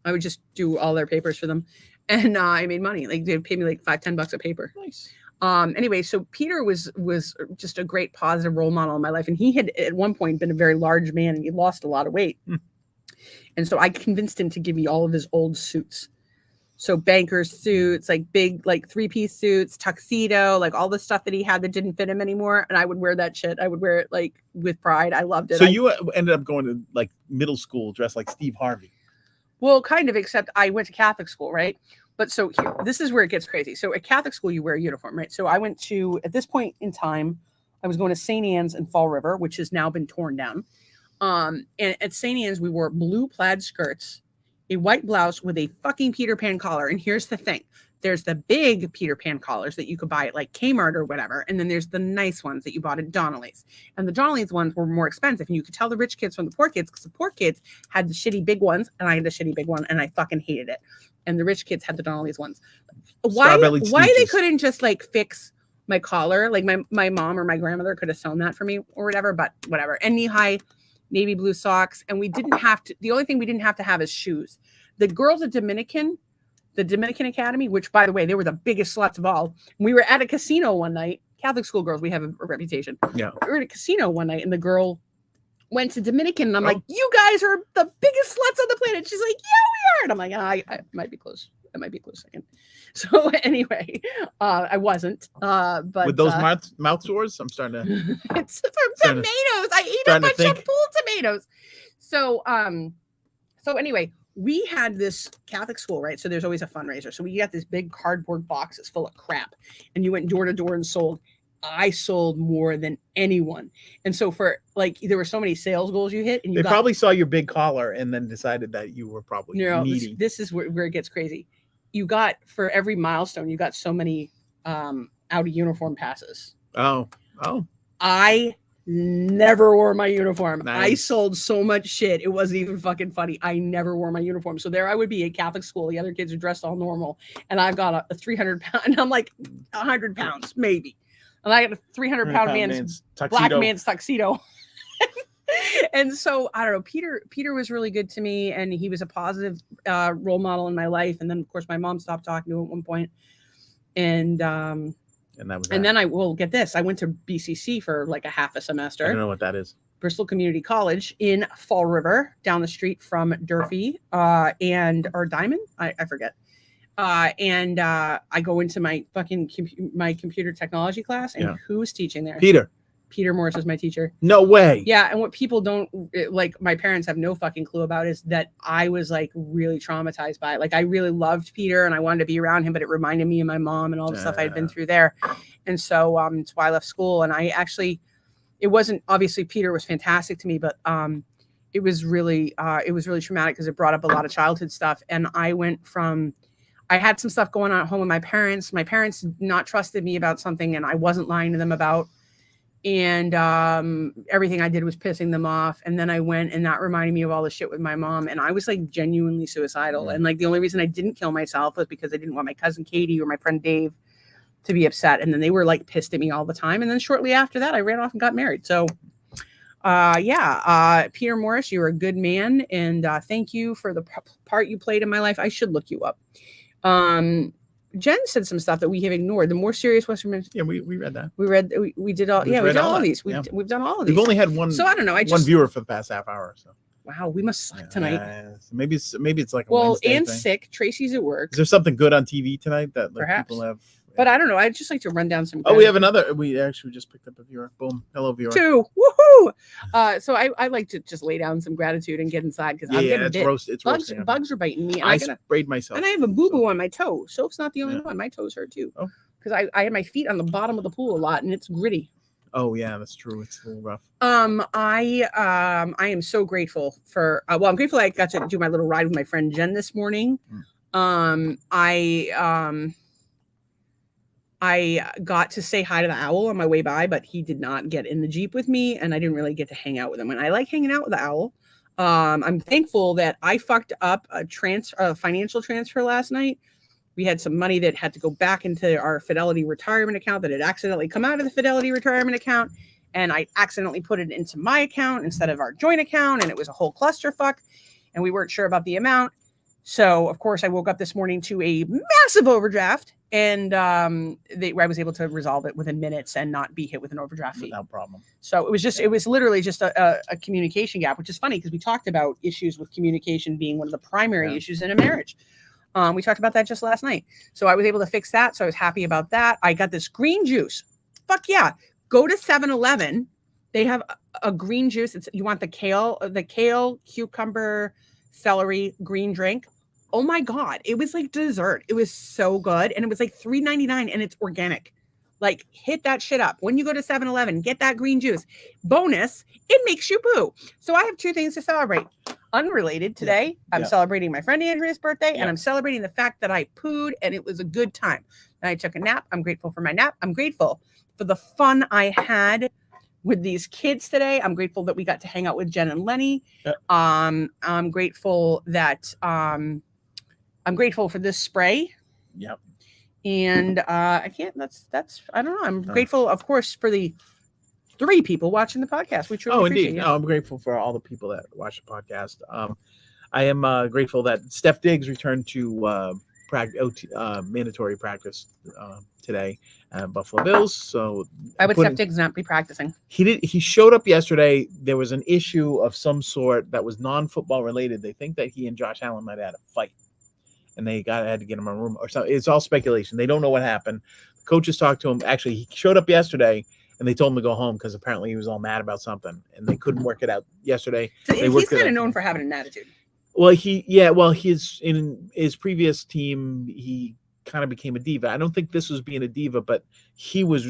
I would just do all their papers for them, and I made money. Like they'd pay me like $5-10 a paper. Nice. Anyway, so Peter was just a great positive role model in my life, and he had at one point been a very large man, and he lost a lot of weight, and so I convinced him to give me all of his old suits. So banker suits, like big, like 3-piece suits, tuxedo, like all the stuff that he had that didn't fit him anymore. And I would wear that shit. I would wear it like with pride. I loved it. So you ended up going to like middle school dressed like Steve Harvey. Well, kind of, except I went to Catholic school, right? But so here, this is where it gets crazy. So at Catholic school, you wear a uniform, right? So I went to, at this point in time, I was going to St. Anne's in Fall River, which has now been torn down. And at St. Anne's, we wore blue plaid skirts, a white blouse with a fucking Peter Pan collar. And here's the thing. There's the big Peter Pan collars that you could buy at like Kmart or whatever. And then there's the nice ones that you bought at Donnelly's. And the Donnelly's ones were more expensive. And you could tell the rich kids from the poor kids because the poor kids had the shitty big ones. And I had the shitty big one. And I fucking hated it. And the rich kids had the Donnelly's ones. Why they couldn't just like fix my collar? Like my mom or my grandmother could have sewn that for me or whatever. But whatever. And knee-high navy blue socks. And we didn't have to, the only thing we didn't have to have is shoes. the girls at the Dominican Academy, which by the way, they were the biggest sluts of all. We were at a casino one night. Catholic school girls, we have a reputation. Yeah. We were at a casino one night and the girl went to Dominican and I'm like, you guys are the biggest sluts on the planet. She's like, yeah, we are. And I'm like, I might be close. I might be a close second. So anyway, I wasn't. But with those mouth sores, I'm starting to. It's from tomatoes. I ate a bunch of pool tomatoes. So anyway, we had this Catholic school, right? So there's always a fundraiser. So we got this big cardboard boxes full of crap, and you went door to door and sold. I sold more than anyone, and so for like there were so many sales goals you hit, and they probably saw your big collar and then decided that you were probably needy. This is where it gets crazy. You got for every milestone, you got so many out of uniform passes. Oh, I never wore my uniform. Nice. I sold so much shit. It wasn't even fucking funny. I never wore my uniform. So there I would be at Catholic school. The other kids are dressed all normal. And I've got a 300 pound, and I'm like 100 pounds, maybe. And I got a 300 pound man's black man's tuxedo. And so I don't know, Peter was really good to me, and he was a positive role model in my life. And then of course my mom stopped talking to him at one point. And that was that. And then I will get this. I went to BCC for like a half a semester. I don't know what that is. Bristol Community College in Fall River, down the street from Durfee or Diamond. I forget. And I go into my fucking my computer technology class, and who's teaching there? Peter Morris is my teacher. No way. Yeah. And what people don't like, my parents have no fucking clue about is that I was like really traumatized by it. Like I really loved Peter and I wanted to be around him, but it reminded me of my mom and all the stuff I'd been through there. And so that's why I left school. And it wasn't, obviously Peter was fantastic to me, but it was really traumatic because it brought up a lot of childhood stuff. And I had some stuff going on at home with my parents. My parents not trusted me about something and I wasn't lying to them about. And everything I did was pissing them off. And then I went, and that reminded me of all the shit with my mom. And I was like genuinely suicidal. And like the only reason I didn't kill myself was because I didn't want my cousin Katie or my friend Dave to be upset. And then they were like pissed at me all the time. And then shortly after that, I ran off and got married. So Peter Morris, you're a good man. And thank you for the part you played in my life. I should look you up. Jen said some stuff that we have ignored. The more serious Western. Yeah, we read that. We did all. Yeah, we did all of these. We've done all of these. We've only had one. So I don't know. One viewer for the past half hour. So wow, we must suck tonight. So maybe it's like a Wednesday and thing. sick. Tracy's at work. Is there something good on TV tonight that like, perhaps people have? But I don't know. I'd just like to run down some. Oh, we have another. We actually just picked up a viewer. Boom. Hello, viewer. 2. Woohoo! So I like to just lay down some gratitude and get inside because I'm getting bit. It's roasting. Bugs are biting me. I sprayed myself. And I have a boo-boo on my toe. Soap's not the only one. My toes hurt too. Oh. Because I had my feet on the bottom of the pool a lot and it's gritty. Oh yeah, that's true. It's a little rough. I am so grateful for. I'm grateful I got to do my little ride with my friend Jen this morning. I got to say hi to the owl on my way by, but he did not get in the Jeep with me, and I didn't really get to hang out with him. And I like hanging out with the owl. I'm thankful that I fucked up a financial transfer last night. We had some money that had to go back into our Fidelity retirement account that had accidentally come out of the Fidelity retirement account. And I accidentally put it into my account instead of our joint account. And it was a whole clusterfuck. And we weren't sure about the amount. So, of course, I woke up this morning to a massive overdraft. And I was able to resolve it within minutes and not be hit with an overdraft fee. Without problem. So it was literally just a communication gap, which is funny because we talked about issues with communication being one of the primary issues in a marriage. We talked about that just last night. So I was able to fix that. So I was happy about that. I got this green juice. Fuck yeah. Go to 7-Eleven. They have a green juice. You want the kale, cucumber, celery, green drink. Oh my God. It was like dessert. It was so good. And it was like $3.99 and it's organic. Like hit that shit up. When you go to 7-Eleven, get that green juice. Bonus, it makes you poo. So I have 2 things to celebrate. Unrelated today. I'm celebrating my friend Andrea's birthday and I'm celebrating the fact that I pooed and it was a good time. And I took a nap. I'm grateful for my nap. I'm grateful for the fun I had with these kids today. I'm grateful that we got to hang out with Jen and Lenny. I'm grateful that I'm grateful for this spray. Yep. And I don't know. I'm grateful, of course, for the 3 people watching the podcast. We truly appreciate indeed. it. No, I'm grateful for all the people that watch the podcast. I am grateful that Steph Diggs returned to mandatory practice today at Buffalo Bills. So why would Steph Diggs not be practicing? He showed up yesterday. There was an issue of some sort that was non-football related. They think that he and Josh Allen might have had a fight, and they had to get him a room or something. It's all speculation. They don't know what happened. The coaches talked to him. Actually, he showed up yesterday, and they told him to go home because apparently he was all mad about something, and they couldn't work it out yesterday. So he's kind of known for having an attitude. Well, he's in his previous team, he kind of became a diva. I don't think this was being a diva, but he was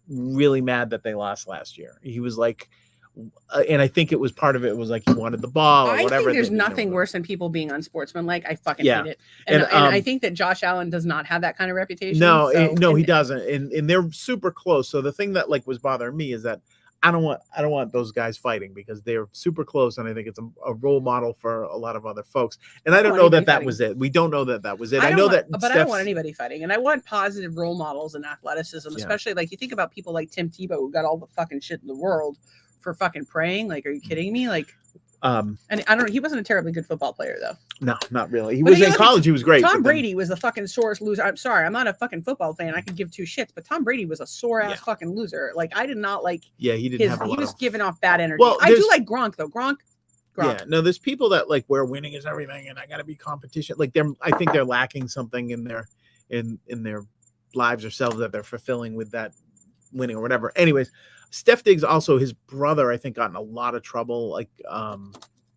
really mad that they lost last year. He was like, and I think it was part of it was like he wanted the ball or whatever. I think there's nothing worse than people being unsportsmanlike. I fucking hate it. And I think that Josh Allen does not have that kind of reputation. No, he doesn't. And they're super close. So the thing that like was bothering me is that I don't want those guys fighting because they're super close, and I think it's a role model for a lot of other folks. And I don't know that was it. We don't know that was it. I don't want anybody fighting, and I want positive role models in athleticism, especially like you think about people like Tim Tebow who got all the fucking shit in the world for fucking praying. Like, are you kidding me? Like, and I don't know. He wasn't a terribly good football player though. No, not really. He was in college. He was great. Tom Brady was the fucking sorest loser. I'm sorry. I'm not a fucking football fan. I could give two shits, but Tom Brady was a sore ass fucking loser. Like, I did not like. Yeah, he didn't have a lot. He was giving off bad energy. Well, I do like Gronk though. Gronk. Yeah, no, there's people that like where winning is everything, and I got to be competition. Like I think they're lacking something in their lives or selves that they're fulfilling with that winning or whatever. Anyways, Steph Diggs also, his brother, I think, got in a lot of trouble, like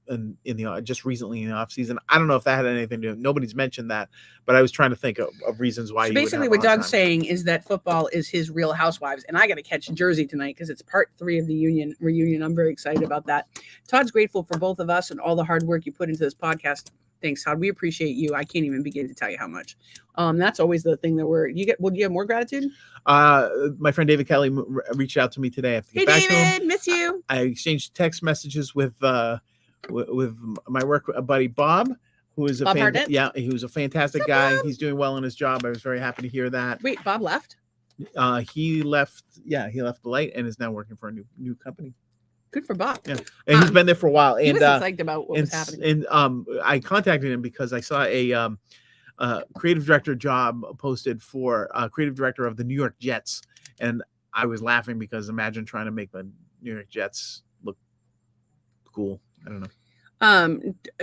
in the just recently in the offseason. I don't know if that had anything to do. Nobody's mentioned that, but I was trying to think of reasons why. So basically, what Doug's saying is that football is his Real Housewives, and I got to catch Jersey tonight because it's part 3 of the reunion. I'm very excited about that. Todd's grateful for both of us and all the hard work you put into this podcast. Thanks, Todd. We appreciate you. I can't even begin to tell you how much. That's always the thing that do you have more gratitude? My friend David Kelly reached out to me today. I have to get back to him. Miss you. I exchanged text messages with my work buddy Bob, who is he was a fantastic guy. Bob? He's doing well in his job. I was very happy to hear that. Wait, Bob left? He left the light and is now working for a new company. Good for Bob. Yeah, and he's been there for a while. And he was psyched about what was happening. And I contacted him because I saw a creative director job posted for creative director of the New York Jets, and I was laughing because imagine trying to make the New York Jets look cool. I don't know.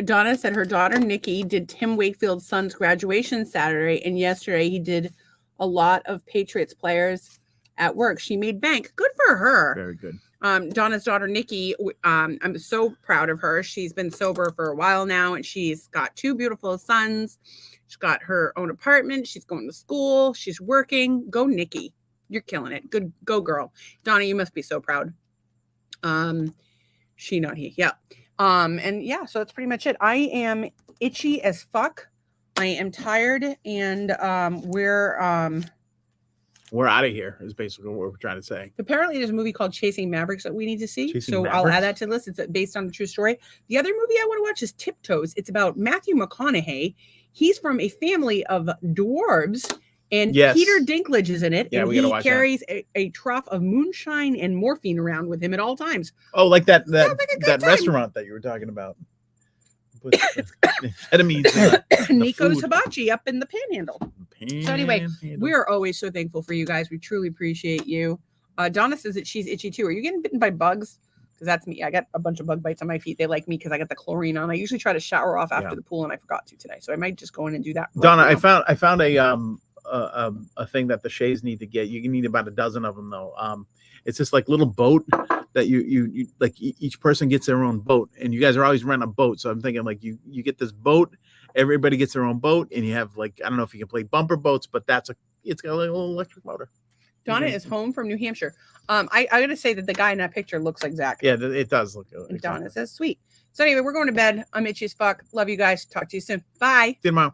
Donna said her daughter Nikki did Tim Wakefield's son's graduation Saturday, and yesterday he did a lot of Patriots players at work. She made bank. Good for her. Very good. Donna's daughter Nikki, I'm so proud of her. She's been sober for a while now, and she's got 2 beautiful sons. She's got her own apartment. She's going to school. She's working. Go Nikki. You're killing it. Good. Go girl. Donna, you must be so proud. She, not he. Yeah. And yeah, so that's pretty much it. I am itchy as fuck. I am tired, and we're out of here is basically what we're trying to say. Apparently there's a movie called Chasing Mavericks that we need to see. I'll add that to the list. It's based on a true story. The other movie I want to watch is Tiptoes. It's about Matthew McConaughey. He's from a family of dwarves, and Peter Dinklage is in it. Yeah, and he carries a trough of moonshine and morphine around with him at all times. Oh, like that restaurant that you were talking about. Nico's Hibachi up in the Panhandle. So anyway, we are always so thankful for you guys. We truly appreciate you. Donna says that she's itchy too. Are you getting bitten by bugs? Because that's me. I got a bunch of bug bites on my feet. They like me because I got the chlorine on. I usually try to shower off after the pool, and I forgot to today. So I might just go in and do that. Donna, I found a thing that the Shays need to get. You need about a dozen of them though. It's just like little boat that you like each person gets their own boat, and you guys are always renting a boat. So I'm thinking like you get this boat, everybody gets their own boat, and you have like, I don't know if you can play bumper boats, but it's got a little electric motor. Donna is home from New Hampshire. I gotta say that the guy in that picture looks like Zach. Yeah, it does look good. And Donna says sweet. So anyway, we're going to bed. I'm itchy as fuck. Love you guys. Talk to you soon. Bye. See you tomorrow.